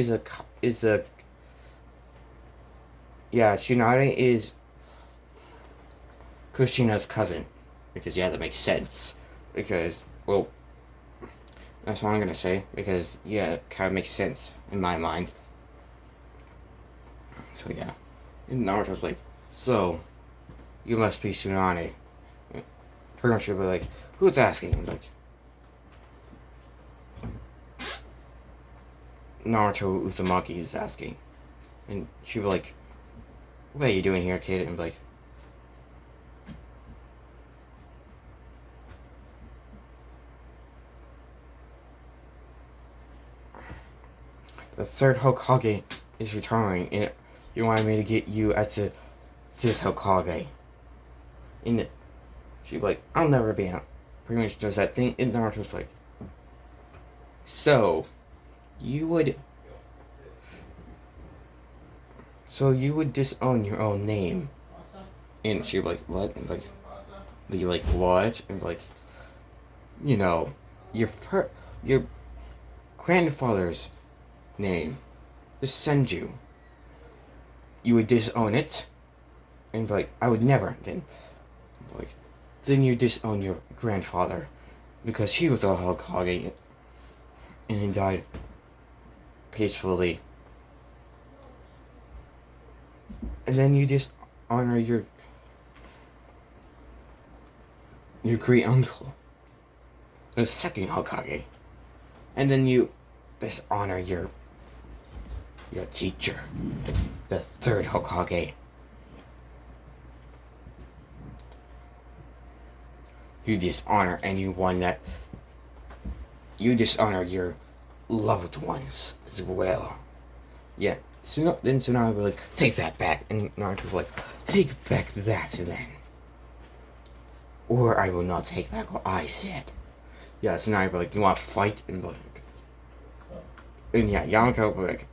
Tsunade is Kushina's cousin, because yeah, that makes sense. Because, well, that's what I'm gonna say. Because yeah, it kind of makes sense in my mind. So yeah, and Naruto's like, so you must be Tsunade. Pretty much she'll be like, who's asking? I'm like, Naruto Uzumaki is asking. And she'll be like, what are you doing here, kid? And I'm like, the third Hokage is returning, and you wanted me to get you as the fifth Hokage. And she'd be like, I'll never be out. Pretty much does that thing, and Naruto's like, so, you would disown your own name. And she'd be like, what? And be like, what? And be like, you know, your grandfather's name, the Senju. You would disown it? And be like, I would never. Then you disown your grandfather. Because he was a Hokage. And he died peacefully. And then you dishonor your great uncle, the second Hokage. And then you dishonor your teacher, the third Hokage. You dishonor anyone that you dishonor your loved ones as well. Yeah. So then Tsunade will be like, take that back. And Naruto will be like, take back that then. Or I will not take back what I said. Yeah, Tsunade will be like, you want to fight? And like, and yeah, Yamako will be like,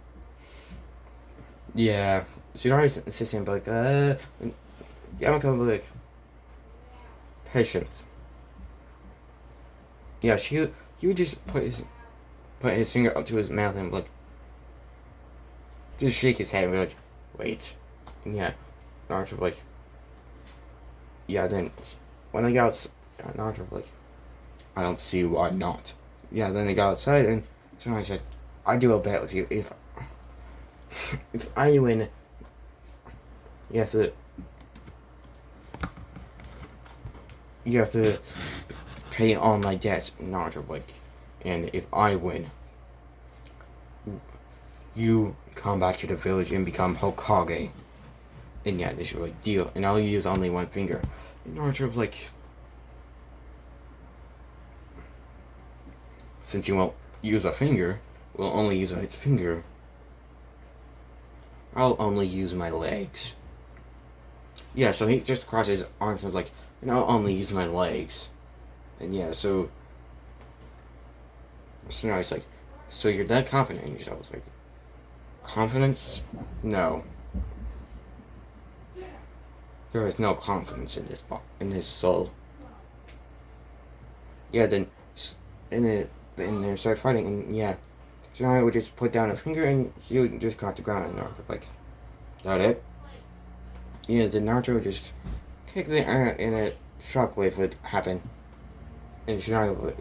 yeah. Tsunade's insisting, but like, Yamako will be like, patience. Yeah, he would just put his finger up to his mouth and like, just shake his head and be like, wait. And yeah, Naruto will be like, yeah, then when I got outside, Naruto will be like, I don't see why not. Yeah, then they got outside and Tsunade said, I do a bet with you. If I win, you have to pay all my debts. Naruto will be like, and if I win, you come back to the village and become Hokage. And yeah, they should like deal. And I'll use only one finger. And Naruto like, since you won't use a finger, we'll only use a finger. I'll only use my legs. Yeah, so he just crosses his arms and was like, and I'll only use my legs. And yeah, so now he's like, so you're that confident in yourself? I was like, confidence? No. There is no confidence in this soul. Yeah, then they start fighting, and yeah, so I would just put down a finger, and she would just caught the ground, and Naruto like, is that it? Yeah, then Naruto would just kick the air, and a shockwave would happen, and Tsunade would,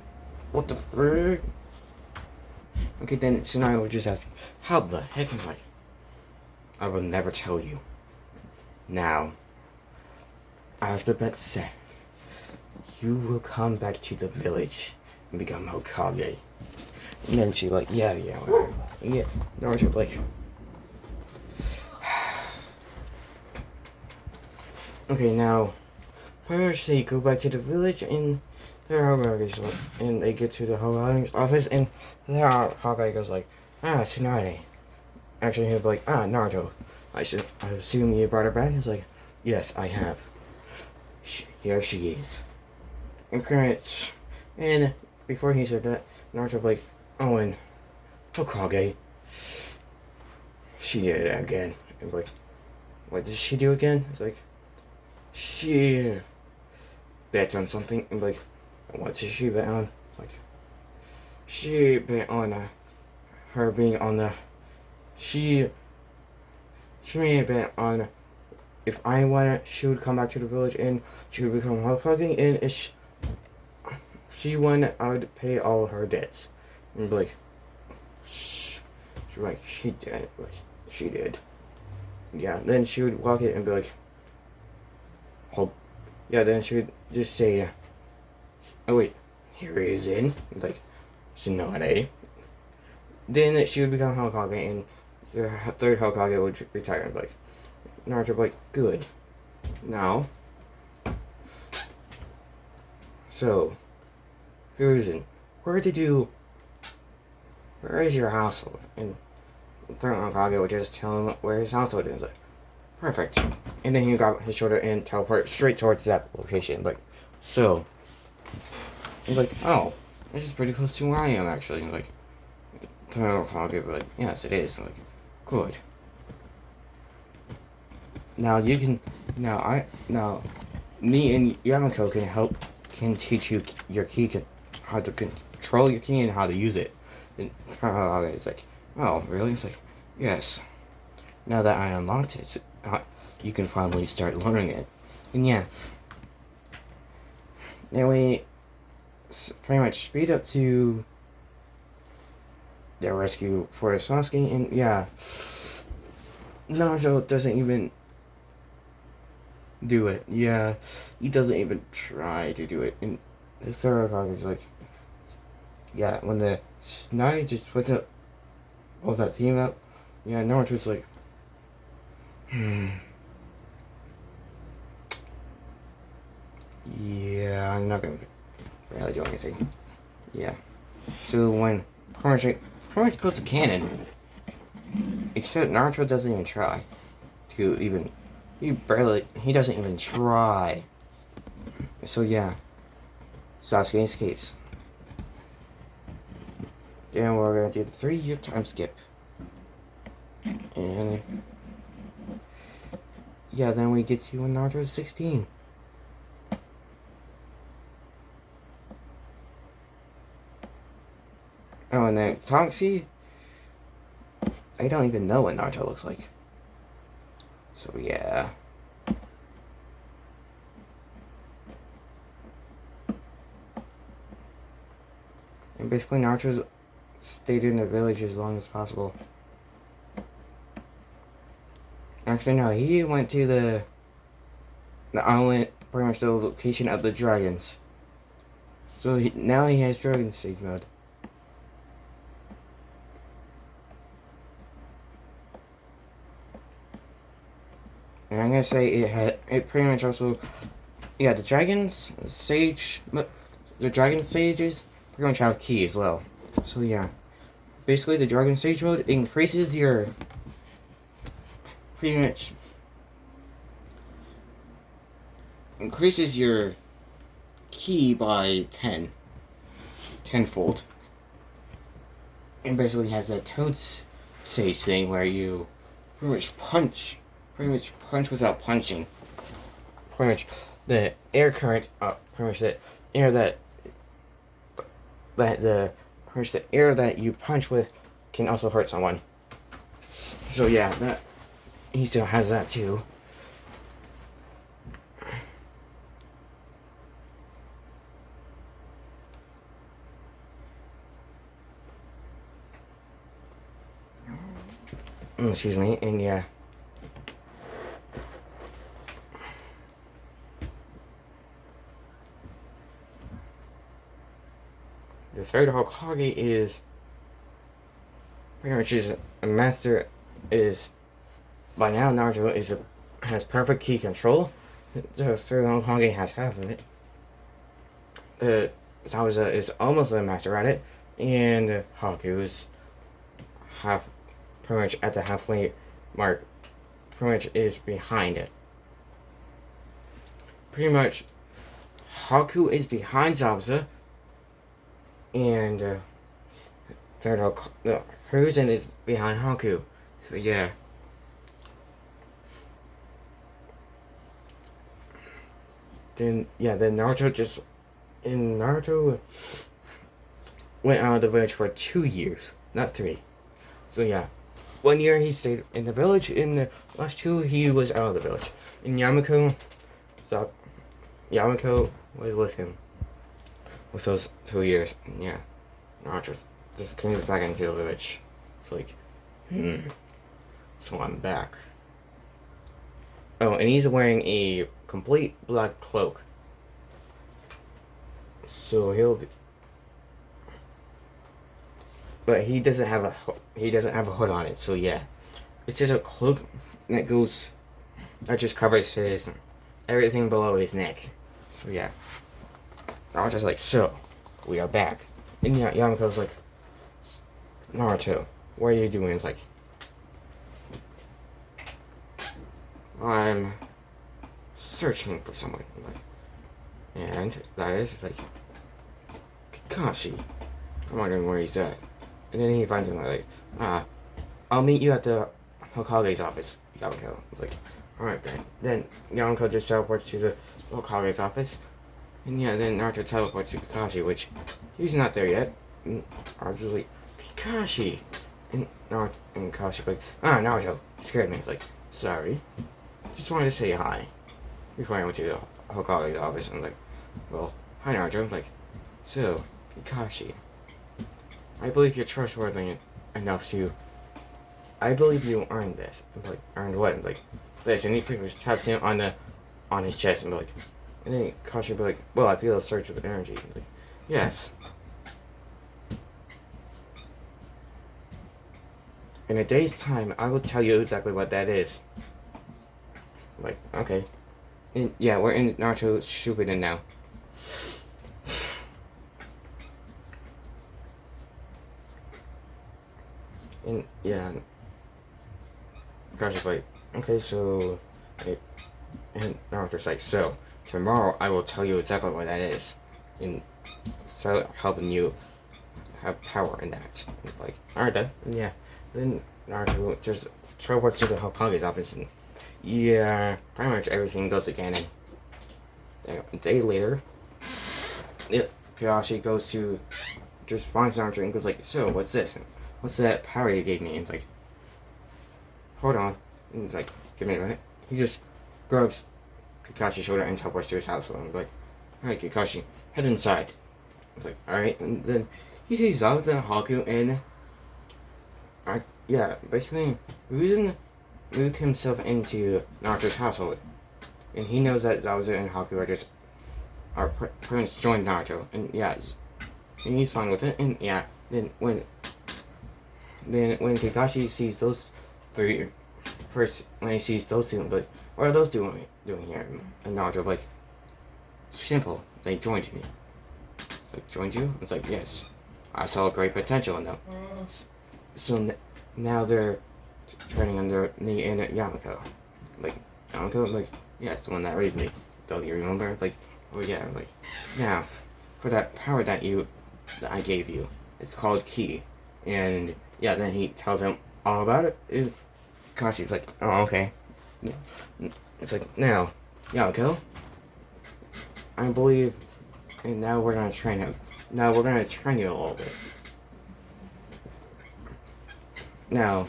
what the frick? Okay, then Tsunade would just ask, how the heck? I'm like, I will never tell you. Now, as the bet said, you will come back to the village and become Hokage. And then she like, yeah. And yeah, Naruto like, okay, now, pretty much they go back to the village and their Hokage, and they get to the Hokage's office, and their Hokage goes like, Tsunade. Actually, he'll be like, Naruto, I assume you brought her back? He's like, yes, I have. Here she is. And before he said that, Naruto like, oh, and Hokage, she did it again. And like, what did she do again? It's like, she bet on something. And like, what did she bet on? Like, she bet on her being on the. She made a bet on if I won it, she would come back to the village and she would become Hokage, and if she won, I would pay all her debts. And be like, she's like, she did. Like, she did. Yeah, then she would walk it and be like, hope. Yeah, then she would just say, "Oh wait, here he is in." It's like, Tsunade. Then she would become Hokage, and the third Hokage would retire. And be like, Naruto would be like, "Good. Now, so, Hiruzen, where did you? Where is your household?" And the third Hokage would just tell him where his household is. He's like, perfect. And then he would grab his shoulder and teleport straight towards that location. Like, so. He's like, oh, this is pretty close to where I am actually. And like, Hokage would be like, yes, it is. And like, good. Now you can. Now, me and Yamako can teach you your ki, how to control your ki and how to use it. And it's like, oh, really? It's like, yes. Now that I unlocked it, you can finally start learning it. And yeah. Then we pretty much speed up to the rescue for Sasuke, and yeah. Naruto doesn't even do it. Yeah, he doesn't even try to do it. And the third Hokage is like, yeah, when the Tsunade just puts up all that team up, yeah, Naruto's like, yeah, I'm not gonna really do anything. Yeah. So when pretty much goes to canon, except Naruto doesn't even try to even. He doesn't even try. So yeah, Sasuke escapes. Then we're gonna do the 3-year time skip. And yeah, then we get to when Naruto's 16. Oh, and then Tongshi, I don't even know what Naruto looks like. So yeah. And basically Naruto's stayed in the village as long as possible. Actually no, he went to the island, pretty much the location of the dragons. So now he has Dragon Stage mode. And I'm gonna say it pretty much also, yeah, the dragon stages pretty much have ki as well. So yeah, basically the dragon stage mode increases your, pretty much increases your ki by 10-fold. And basically has a toad stage thing where you pretty much punch without punching. Pretty much the air current, pretty much the air the air that you punch with can also hurt someone. So yeah, that he still has that too. Excuse me, and yeah. The third Hokage is pretty much a master. Is by now Naruto has perfect ki control. The third Hokage has half of it. Zabuza is almost a master at it, and Haku is pretty much at the halfway mark. Pretty much is behind it. Pretty much, Haku is behind Zabuza. And Hiruzen is behind Haku. So yeah. Then Naruto went out of the village for 2 years, not 3. So yeah. 1 year he stayed in the village, in the last 2 he was out of the village. And Yamako was with him with those 2 years. Yeah, Naruto just came back into the village. It's like, so I'm back. Oh, and he's wearing a complete black cloak. So but he doesn't have a hood on it. So yeah, it's just a cloak that just covers his everything below his neck. So yeah, I was just like, so we are back, and yeah, Yamako's like, Naruto, what are you doing? It's like, I'm searching for someone. Like, and that is like Kakashi. I'm wondering where he's at. And then he finds him like, I'll meet you at the Hokage's office, Yamako. Like, alright then. Then Yamako just teleports to the Hokage's office. And yeah, then Naruto teleports to Kakashi, which he's not there yet. And Naruto's like, Kakashi! And Kakashi like, Naruto, you scared me. Like, sorry. Just wanted to say hi. Before I went to the Hokage's office, I'm like, well, hi Naruto. I'm like, so, Kakashi, I believe you're trustworthy enough to. I believe you earned this. I'm like, earned what? I'm like, this. And he pretty much taps him on his chest and be like, and then Kakashi be like, well, I feel a surge of energy. I'm like, yes. In a day's time, I will tell you exactly what that is. I'm like, okay. And yeah, we're in Naruto Shippuden now. And yeah, Kakashi's like, okay, so, and Naruto's like, so, tomorrow I will tell you exactly what that is, and start helping you have power in that. And like, alright then, and yeah, then Naruto just teleports to the Hokage's office, and yeah, pretty much everything goes to canon. A day later, Kakashi goes to, just finds Naruto and goes like, so, what's this? What's that power you gave me? And he's like, hold on. And he's like, give me a minute. He just grabs Kakashi's shoulder and teleports to his house. And I'm like, alright, Kakashi, head inside. I was like, alright. And then he sees Zabuza and Haku, and yeah, basically, Ruzan moved himself into Naruto's household. And he knows that Zabuza and Haku are pretty much joined Naruto. And yeah, and he's fine with it. And yeah, then when Kakashi sees those three, first when he sees those two, like, what are those doing here? And Naruto like, simple, they joined me. It's like, joined you? It's like, yes, I saw great potential in them. So now they're training under me and Yamako. Like, Yamako, like, yes, the one that raised me. Don't you remember? Like, oh yeah, like, now, for that power that I gave you, it's called Ki. And yeah, then he tells him all about it. And Kashi's like, oh, okay. It's like, now, Yamako, I believe, and now we're gonna train him. Now we're gonna train you a little bit. Now,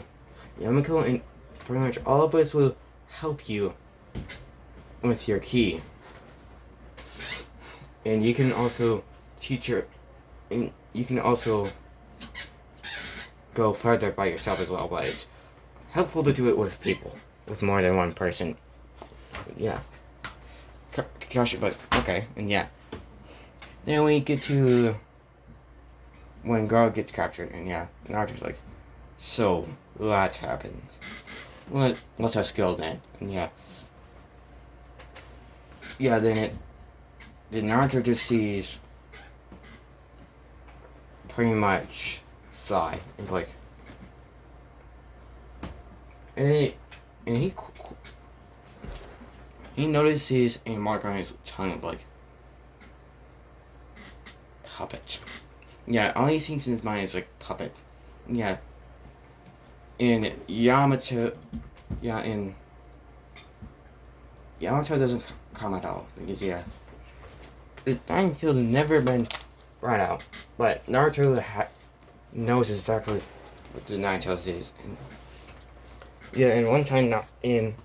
Yamako and pretty much all of us will help you with your Ki. And you can also and you can also go further by yourself as well, but it's helpful to do it with people, with more than one person. Yeah. Kakashi, but okay, and yeah. Then we get to when Girl gets captured, and yeah, Naruto's like, so, that's happened. Let us go then, and yeah. Yeah, then Naruto just sees pretty much Sai, and like, and he notices a mark on his tongue, like, puppet. Yeah, all he thinks in his mind is like puppet. Yeah. And Yamato doesn't come at all because yeah, the Nine Tails has never been brought out, but Naruto knows exactly what the Nine Tails is. And yeah, and one time I'm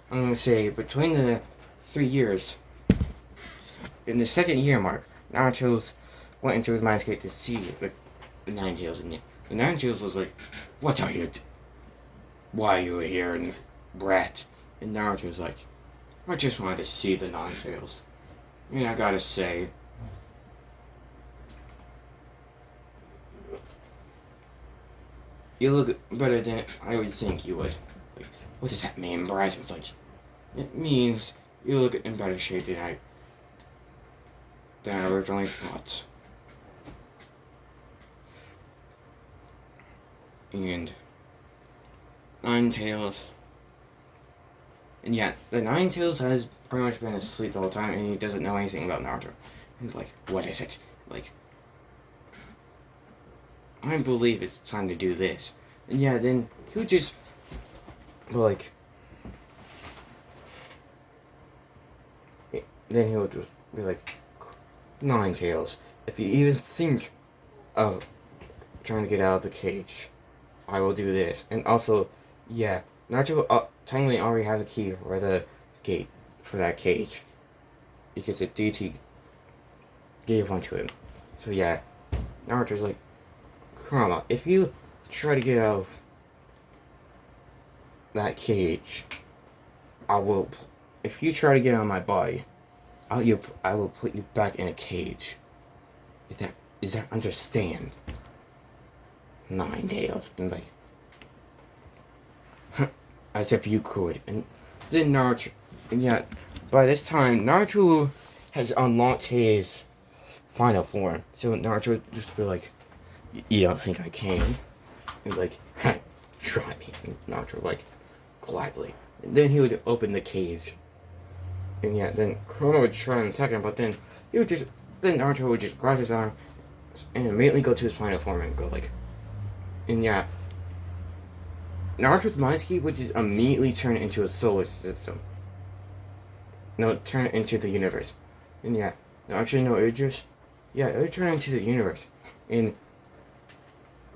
gonna say between the 3 years, in the second year mark, Naruto went into his mindscape to see the Nine Tails, and the Nine Tails was like, "What are you? Why are you here, brat?" And Naruto's like, I just wanted to see the Nine Tails. Yeah, I gotta say, you look better than I would think you would. Like, what does that mean, Bryce? It's like, it means you look in better shape than I originally thought. And Nine Tails. And yeah, the Nine Tails has pretty much been asleep the whole time, and he doesn't know anything about Naruto. And like, what is it? Like, I believe it's time to do this. And yeah, then he would just, like, then he would just be like, Nine Tails, if you even think of trying to get out of the cage, I will do this. And also, yeah, Naruto technically already has a key for the gate for that cage, because the DT gave one to him. So yeah, Naruto's like, Kurama, if you try to get out of that cage, I will. If you try to get out of my body, I will put you back in a cage. Is that understand? Nine Tails, and like, as if you could. And then Naruto, and yet by this time Naruto has unlocked his final form. So Naruto would just be like, you don't think I can? And like, try me. And Naruto like, gladly. And then he would open the cage. And yeah, then Kurama would try and attack him, but then then Naruto would just grab his arm and immediately go to his final form and go like, and yeah, Naruto's mind key would just immediately turn into a solar system. No, turn into the universe. And yeah, actually no, it would turn into the universe. And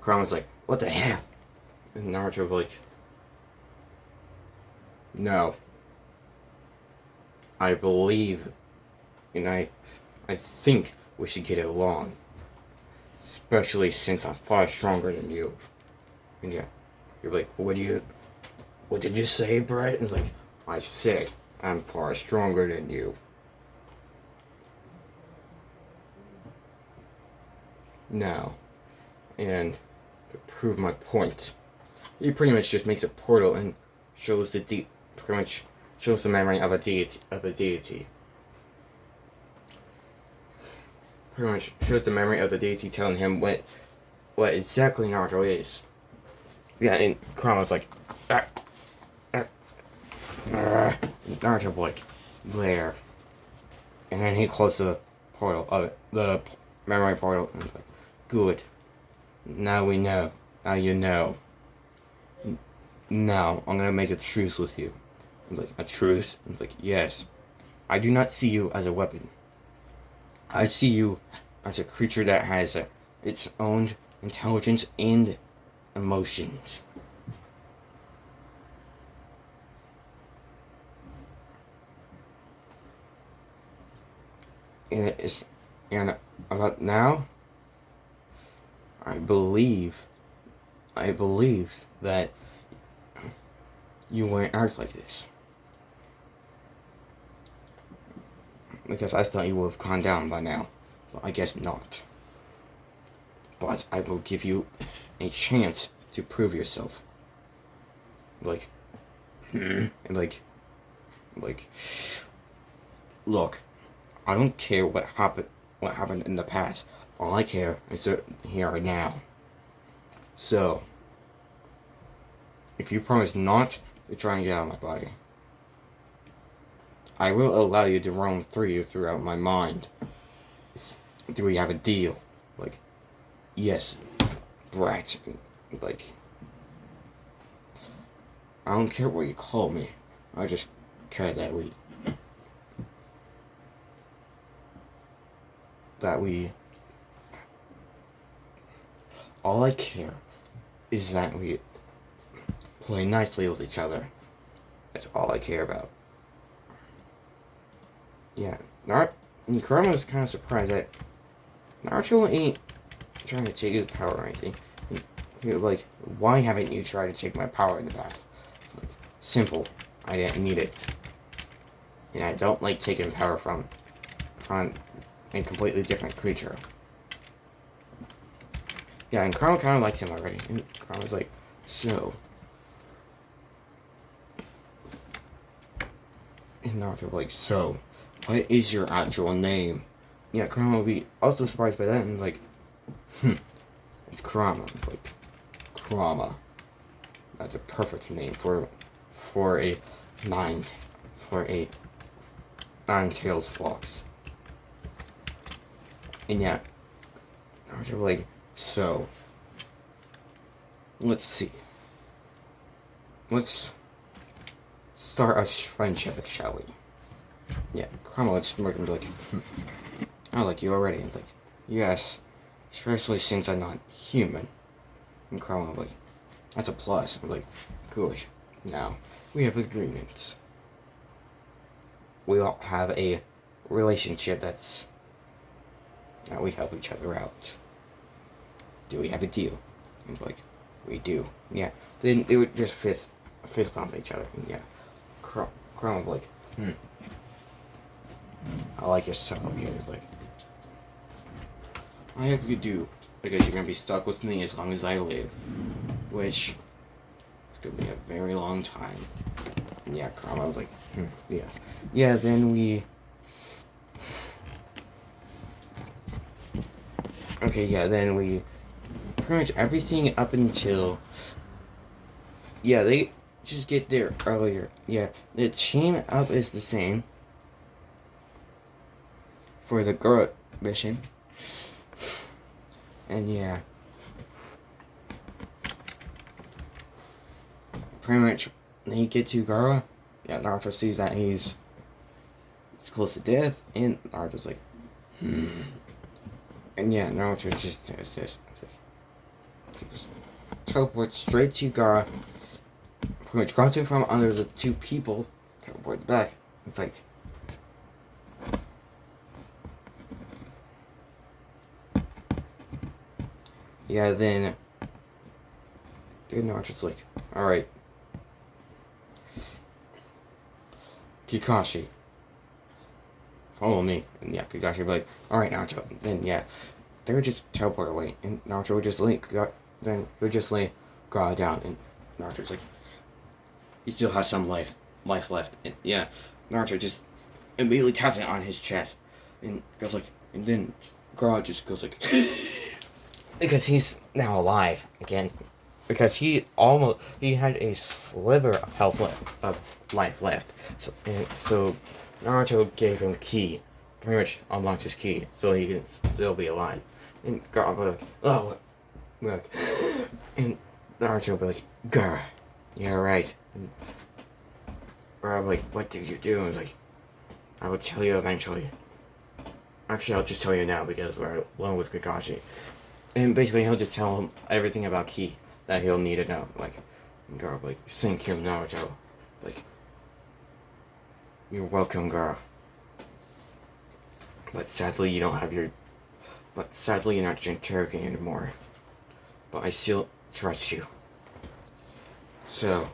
Kurama's like, what the hell? And Naruto would be like, no. I believe, and I think we should get along. Especially since I'm far stronger than you. And yeah, you're like, what did you say, Brett? And it's like, I said, I'm far stronger than you. Now, and to prove my point, he pretty much just makes a portal and shows pretty much shows the memory of the deity. Pretty much shows the memory of the deity telling him what exactly Naruto is. Yeah, and Kurama's like, Naruto like, there. And then he closed the portal of it, the memory portal, and he's like, good. Now we know. Now you know. Now I'm gonna make a truce with you. I'm like, a truce? I'm like, yes. I do not see you as a weapon. I see you as a creature that has its own intelligence and emotions. And about now, I believe that you wouldn't act like this. Because I thought you would have calmed down by now. But I guess not. But I will give you a chance to prove yourself. Like, and like, look, I don't care what happened in the past. All I care is here and now. So, if you promise not to try and get out of my body, I will allow you to roam free throughout my mind. Do we have a deal? Like, yes, brat. Like, I don't care what you call me. I just care that we all I care is that we play nicely with each other. That's all I care about. Yeah, Kurama was kind of surprised that Naruto ain't trying to take his power or anything. He was like, why haven't you tried to take my power in the past? Like, simple. I didn't need it. And I don't like taking power from a completely different creature. Yeah, and Carl kind of likes him already. And Carl was like, so. And Naruto was like, so, what is your actual name? Yeah, Kurama will be also surprised by that and like, it's Kurama. Like, Kurama. That's a perfect name for a nine tails fox. And yeah, Naruto was like, so, let's see. Let's start a friendship, shall we? Yeah, Kurama looks more and be like, I like you already. It's like, yes, especially since I'm not human. And Kurama like, that's a plus. I'm like, good. Now, we have agreements. We all have that we help each other out. Do we have a deal? And like, we do. Yeah. Then they would just fist bump each other. And yeah. Kurama like, I like your style, kid. Like, I hope you do, because you're gonna be stuck with me as long as I live, which is gonna be a very long time. And yeah, Kurama was like, yeah. Yeah, then we... Okay, yeah, then we... Pretty much everything up until... Yeah, they just get there earlier. Yeah, the team up is the same for the girl mission. And yeah, pretty much they get to Gara. Yeah, Naruto sees that he's close to death, and Naruto's like, And yeah, Naruto just does this. Just teleports straight to Gara. Pretty much grabs him from under the two people, teleports back. It's like, yeah, then Naruto's like, alright, Kakashi, follow me. And yeah, Kakashi would be like, alright, Naruto. Then yeah, they would just teleport away, and Naruto would just lay Gara down, and Naruto's like, he still has some life left. And yeah, Naruto just immediately taps it on his chest, and goes like, and then Gara just goes like, because he's now alive again. Because he had a sliver of life left. So Naruto gave him ki, pretty much unlocked his ki, so he can still be alive. And Gara was like, oh, look. And Naruto was like, Gara, you're right. And Gara was like, what did you do? And I was like, I will tell you eventually. Actually, I'll just tell you now because we're alone with Kakashi. And basically, he'll just tell him everything about ki that he'll need to know. Like, Gara, like, thank you, Naruto. Like, you're welcome, Gara. But sadly, you're not Jinchuriki anymore. But I still trust you. So,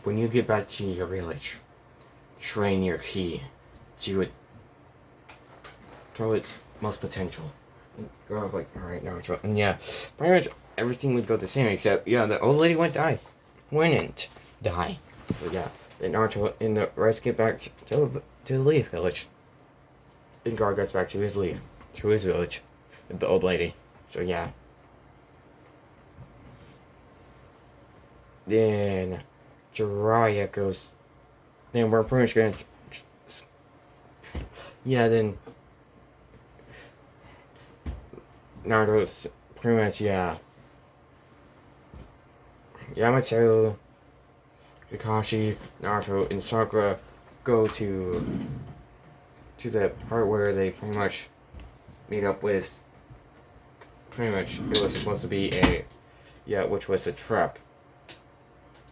when you get back to your village, train your ki to its most potential. Go like, alright, Naruto. And yeah, pretty much everything would go the same, except, yeah, the old lady wouldn't die. So yeah, then Naruto and the rest get back to the Leaf Village. And Gara gets back to his village, with the old lady. So yeah. Then Jiraiya goes, then we're pretty much gonna, yeah, then Naruto's pretty much, yeah. Yamato, Kakashi, Naruto, and Sakura go to the part where they pretty much meet up with, pretty much, it was supposed to be which was a trap.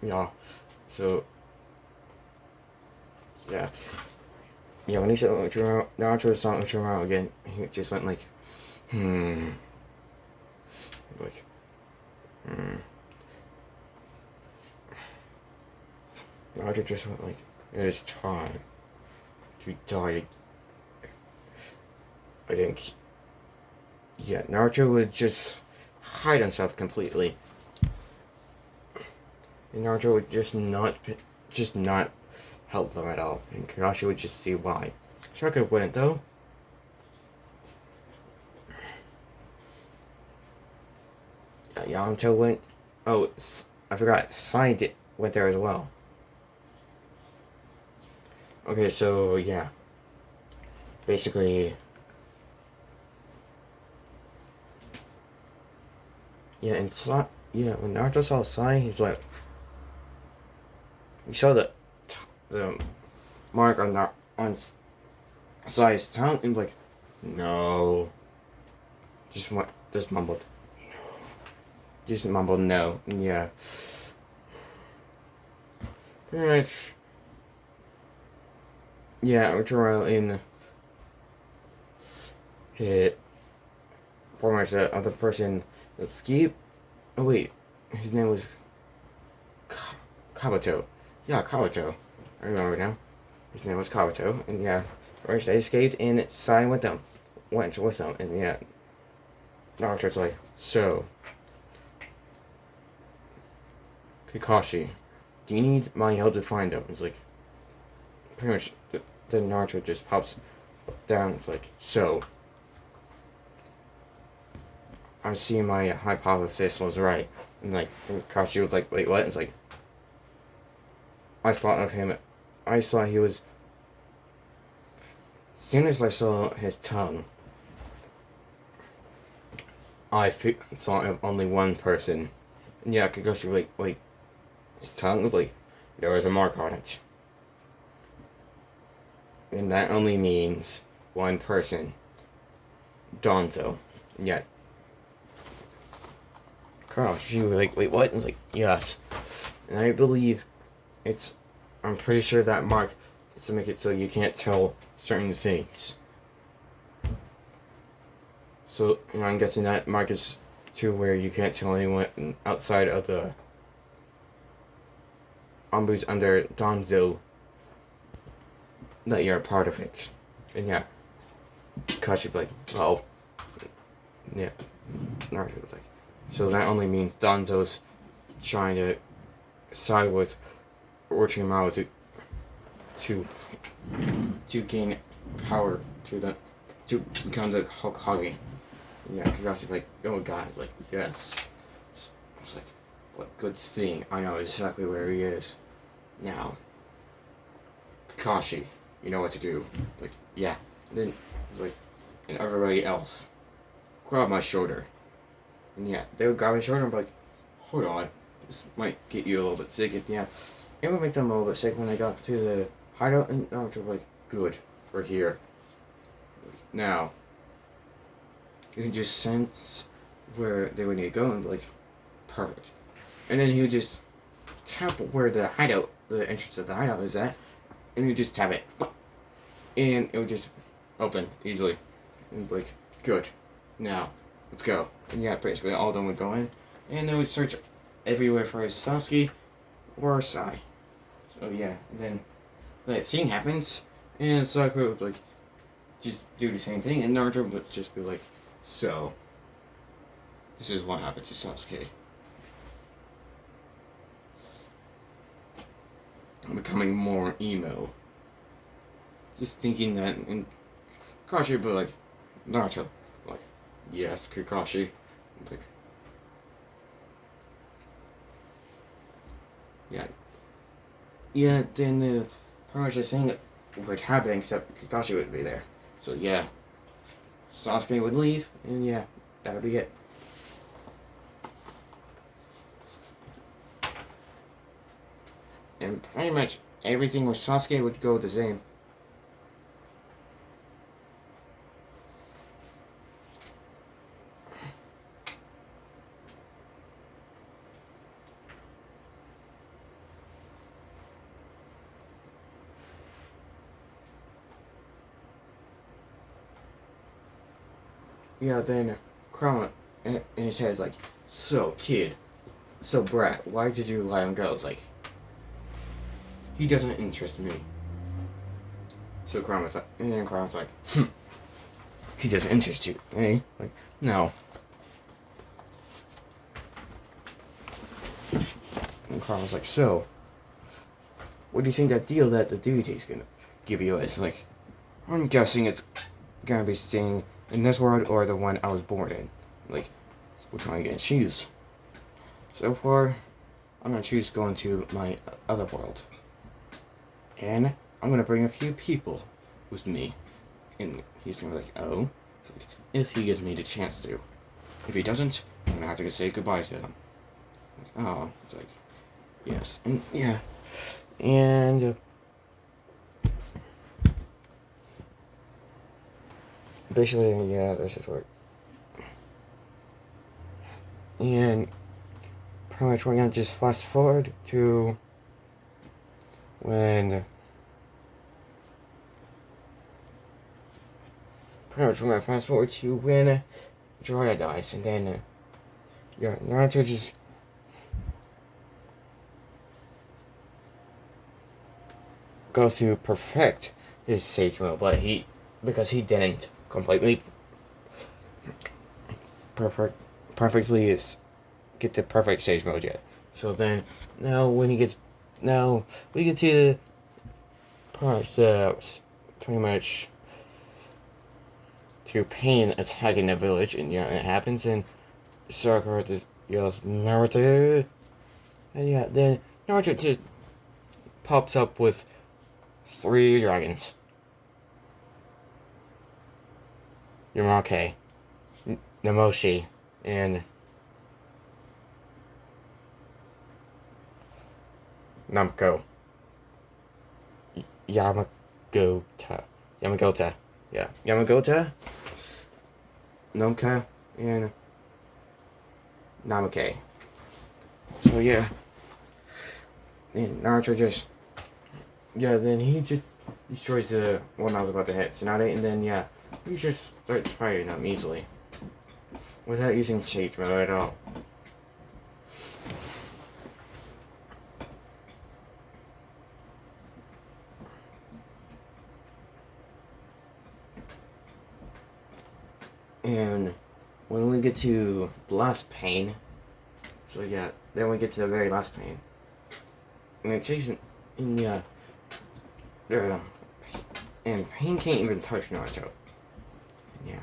Yeah, so, yeah. Yeah, when he said Naruto saw Orochimaru again, he just went like, Naruto just went like, it is time to die. I think, yeah, Naruto would just hide himself completely. And Naruto would just not help them at all. And Kakashi would just see why. Shaka wouldn't though. Yamato went. Oh, I forgot. Sai went there as well. Okay, so yeah. Basically. Yeah, and when Naruto saw Sai, he's like. He saw the mark on Sai's tongue and like, no. Just mumbled. No. Just mumbled no. And yeah. Pretty much. Yeah, Otoro in hit. Pretty much the other person. Let's keep. Oh wait, his name was Kabuto. Yeah, Kabuto. I remember now. His name was Kabuto, and yeah, first they escaped, and Sai went with them, and yeah, Naruto's like, so, Kakashi, do you need my help to find them? It's like, pretty much, then Naruto just pops down. It's like, so, I see my hypothesis was right, and like, Kakashi was like, wait, what? And it's like, I thought he was. As soon as I saw his tongue, I thought of only one person. And yeah, Kakashi was like, wait, his tongue? Like, there was a mark on it. And that only means one person. Donzo. And yeah. Kakashi was like, wait, what? And like, yes. And I believe I'm pretty sure that mark is to make it so you can't tell certain things. So, I'm guessing that mark is to where you can't tell anyone outside of the Anbus under Donzo that you're a part of it. And yeah, Kakashi be like, well, yeah, Naruto was like, so that only means Donzo's trying to side with Orochimaru to gain power to become the Hokage. Yeah, Kakashi like, oh god, like, yes. I was like, what good thing. I know exactly where he is. Now, Kakashi, you know what to do. Like, yeah. And then he's like, and everybody else, grab my shoulder. And yeah, they would grab my shoulder and be like, hold on, this might get you a little bit sick. And yeah, it would make them a little bit sick when they got to the hideout, and Naruto was like, good, we're here. Now, you can just sense where they would need to go and be like, perfect. And then he would just tap where the entrance of the hideout is at, and you just tap it. And it would just open easily. And be like, good. Now, let's go. And yeah, basically all of them would go in, and they would search everywhere for Sasuke or Sai. So yeah, and then that thing happens, and Sakura would like just do the same thing, and Naruto would just be like, so, this is what happened to Sasuke. I'm becoming more emo. Just thinking that, and Kakashi would be like, Naruto, like, yes, Kakashi, like, yeah. Yeah, then pretty much the thing would happen, except Kakashi would be there. So yeah, Sasuke would leave, and yeah, that would be it. And pretty much everything with Sasuke would go the same. Yeah, then Chroma in his head is like, so kid, so brat, why did you let him go? It's like, he doesn't interest me. So Kurama's like, and then Kurama's like, he doesn't interest you, eh? Like, no. And Kurama's like, so, what do you think that deal that the deity's gonna give you is? Like, I'm guessing it's gonna be staying in this world or the one I was born in. Like, which one are you gonna choose? So far, I'm gonna choose going to my other world. And I'm gonna bring a few people with me. And he's gonna be like, oh? If he gives me the chance to. If he doesn't, I'm gonna have to say goodbye to them. Oh, it's like, yes. And, yeah. And basically, yeah, this is what. And pretty much we're gonna just fast forward to when Jiraiya dies, and then yeah, Naruto just goes to perfect his sage mode, but because he didn't completely perfectly get the perfect sage mode yet. So then now we get to pretty much to Pain attacking the village, and yeah, it happens, and Sakura just yells Naruto, and yeah, then Naruto just pops up with 3 dragons. Yamake, Namoshi, and Namco. Yamagota. Yeah. Yamagota, Nomka, and Namake. So yeah. And Naruto just, yeah, then he just destroys the one I was about to hit, Tsunade, and then yeah, he just starts fighting them easily. Without using Sage Mode at all. And when we get to the last pain, so yeah, then we get to the very last pain. And it takes, and yeah, and Pain can't even touch Naruto. Yeah.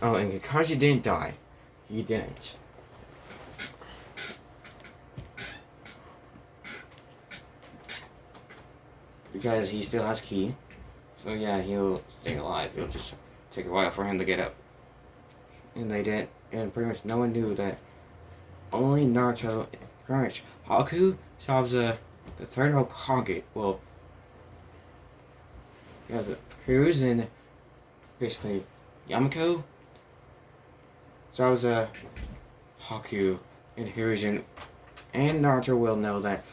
Oh, and Kakashi didn't die. He didn't. Because he still has ki. So yeah, he'll stay alive. It'll just take a while for him to get up. And they didn't. And pretty much no one knew that only Naruto, pretty much Haku, Zabuza, the third Hokage, well, yeah, the Hiruzen, basically Yamako, Zabuza, Haku, and Hiruzen, and Naruto will know that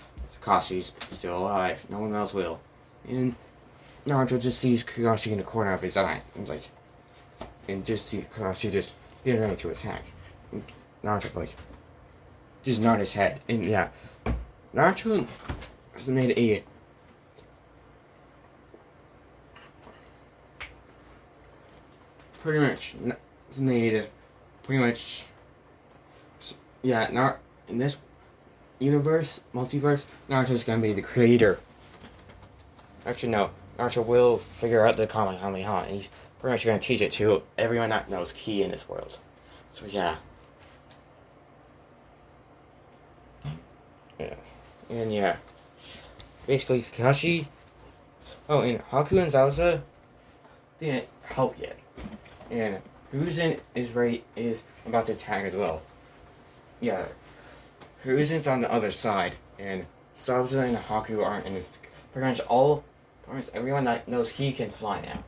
Kakashi's still alive. No one else will. And Naruto just sees Kakashi in the corner of his eye. And just see Kakashi just getting ready to attack. And Naruto like just nod his head. And yeah, Naruto has made a pretty much yeah, not in this multiverse, Naruto's gonna be the creator. Actually, no. Naruto will figure out the Kamehameha, and he's pretty much gonna teach it to everyone that knows ki in this world. So yeah. Yeah. And yeah. Basically, Kakashi, and Haku and Zabuza didn't help yet. And Hiruzen is about to attack as well. Yeah. Hiruzen's on the other side, and Zabuza and Haku aren't in this. Pretty much everyone that knows he can fly now.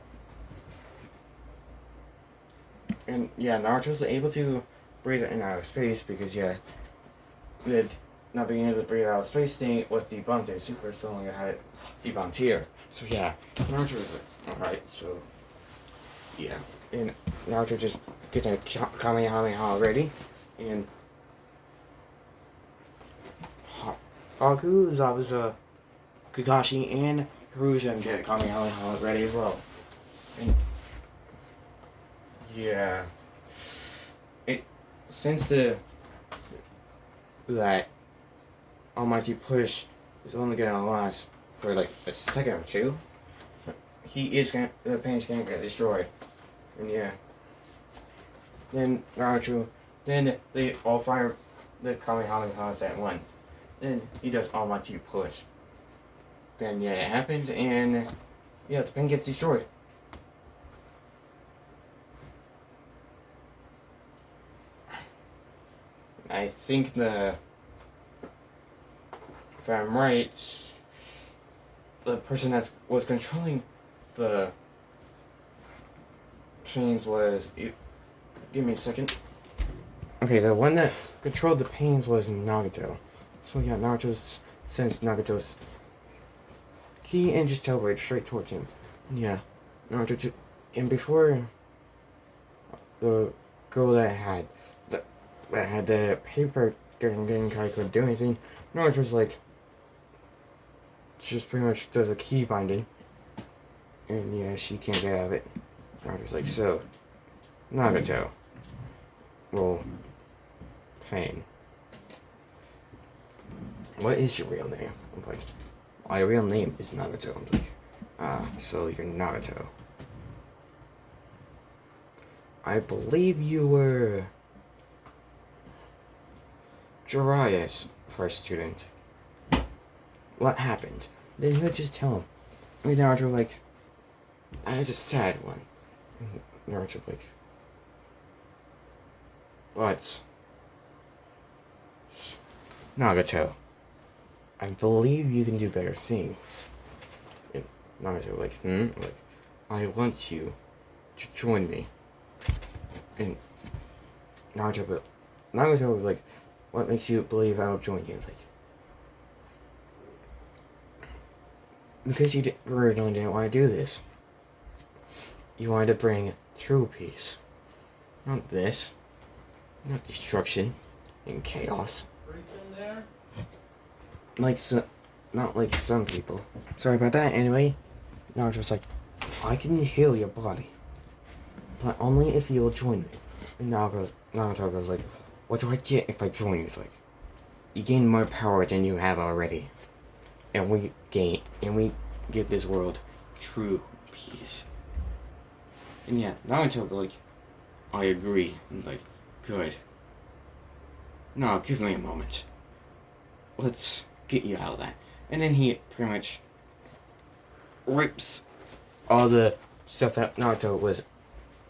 And yeah, Naruto's able to breathe in outer space because yeah, with not being able to breathe out of space thing was debunked, and Super still only had it debunked here. So yeah, Naruto was like, alright, so yeah. And Naruto just gets a Kamehameha ready, and Haku, Zabuza, Kakashi, and Hiruzen get Kamehameha ready as well. And yeah, since that almighty push is only gonna last for like a second or two, the pain's gonna get destroyed. And yeah. Then Naruto, then they all fire the Kamehamehas at once. Then he does almighty push. Then yeah, it happens, and yeah, the pain gets destroyed. I think if I'm right, the person that was controlling the pains was. Give me a second. Okay, the one that controlled the pains was Nagato. So yeah, Naruto sends Nagato's key and just teleported straight towards him. And yeah, Naruto and before the girl that had the paper Genkai could do anything, Naruto's like just pretty much does a key binding. And yeah, she can't get out of it. Naruto's like, so Nagato. Well, Pain. What is your real name? I'm like, my real name is Nagato. I'm like, so you're Nagato. I believe you were Jiraiya's first student. What happened? Then he would just tell him. And Naruto like, that is a sad one. And Naruto like, but Nagato, I believe you can do better things. And Nagato like, like, I want you to join me. And Naruto like, what makes you believe I'll join you? Like, because you originally didn't want to do this. You wanted to bring true peace, not this. Not destruction and chaos. Not like some people. Sorry about that. Anyway, Naruto's like, I can heal your body, but only if you'll join me. And Naruto goes like, what do I get if I join you? It's like, you gain more power than you have already, and we give this world true peace. And yeah, Naruto goes like, I agree. And like, good. No, give me a moment. Let's get you out of that. And then he pretty much rips all the stuff that Naruto was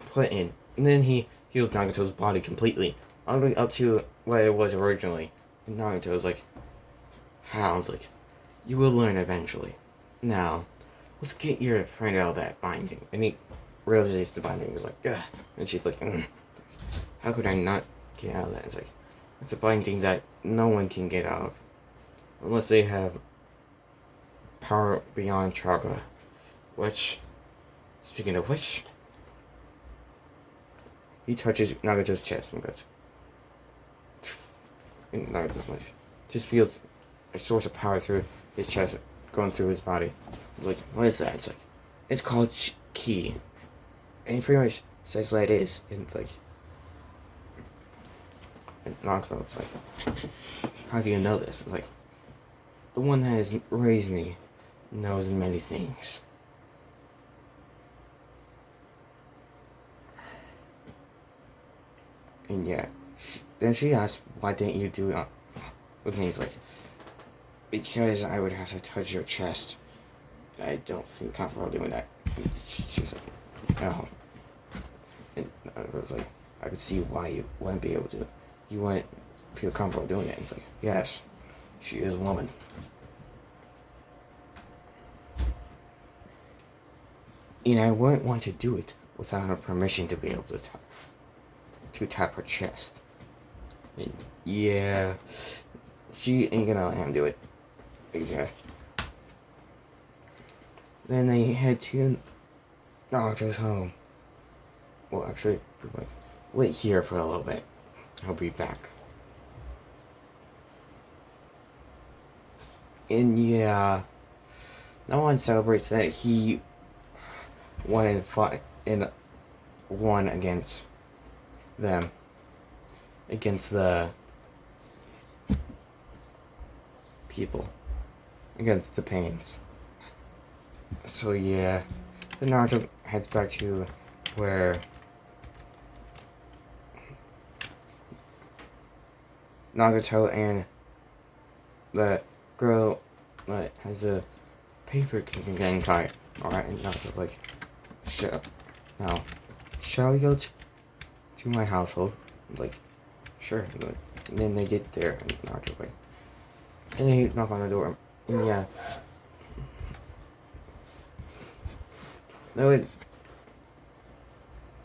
put in. And then he heals Nagato's body completely. All the way up to what it was originally. And Naruto's like, how? I was like, you will learn eventually. Now, let's get your friend out of that binding. And he realizes the binding is like, ugh. And she's like, how could I not get out of that? It's like, it's a binding that no one can get out of. Unless they have power beyond chakra. Which, speaking of which, he touches Nagato's chest and goes, and Nagato's like, just feels a source of power through his chest, going through his body. He's like, what is that? It's like, it's called ki. And he pretty much says what it is. And it's like, and Nagato's like, how do you know this? It's like, the one that has raised me knows many things. And yeah, then she asked, why didn't you do it with me? He's like, because I would have to touch your chest. I don't feel comfortable doing that. And she's like, no. And I was like, I could see why you wouldn't be able to. You wouldn't feel comfortable doing it. And it's like, yes, she is a woman. And I wouldn't want to do it without her permission to be able to tap her chest. And yeah, she ain't gonna let him do it. Exactly. Then they head to Naruto's home. Well, actually, like, wait here for a little bit. I'll be back. And yeah, no one celebrates that he won and fought and won against them, against the people, against the pains. So yeah, the Naruto heads back to where Nagato and the girl that has a paper kicking getting tired. Alright, and Naruto's like, now, shall we go to my household? I'm like, sure. And then they get there, and Naruto's like, and they knock on the door, and yeah,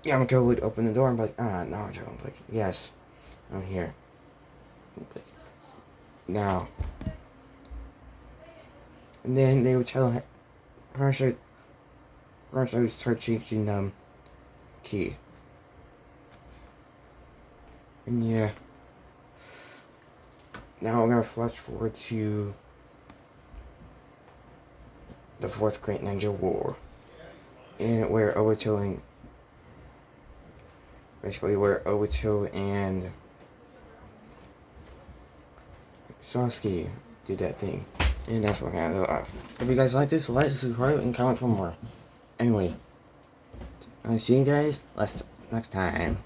Yamako would open the door and be like, Naruto. I'm like, yes, I'm here. Like, now. And then they would tell her to start changing key. And yeah. Now we're gonna flash forward to the Fourth Great Ninja War. And where Obito and Sasuke did that thing. And that's what kind of off. If you guys like this, like, subscribe, and comment for more. Anyway, I'll see you guys next time.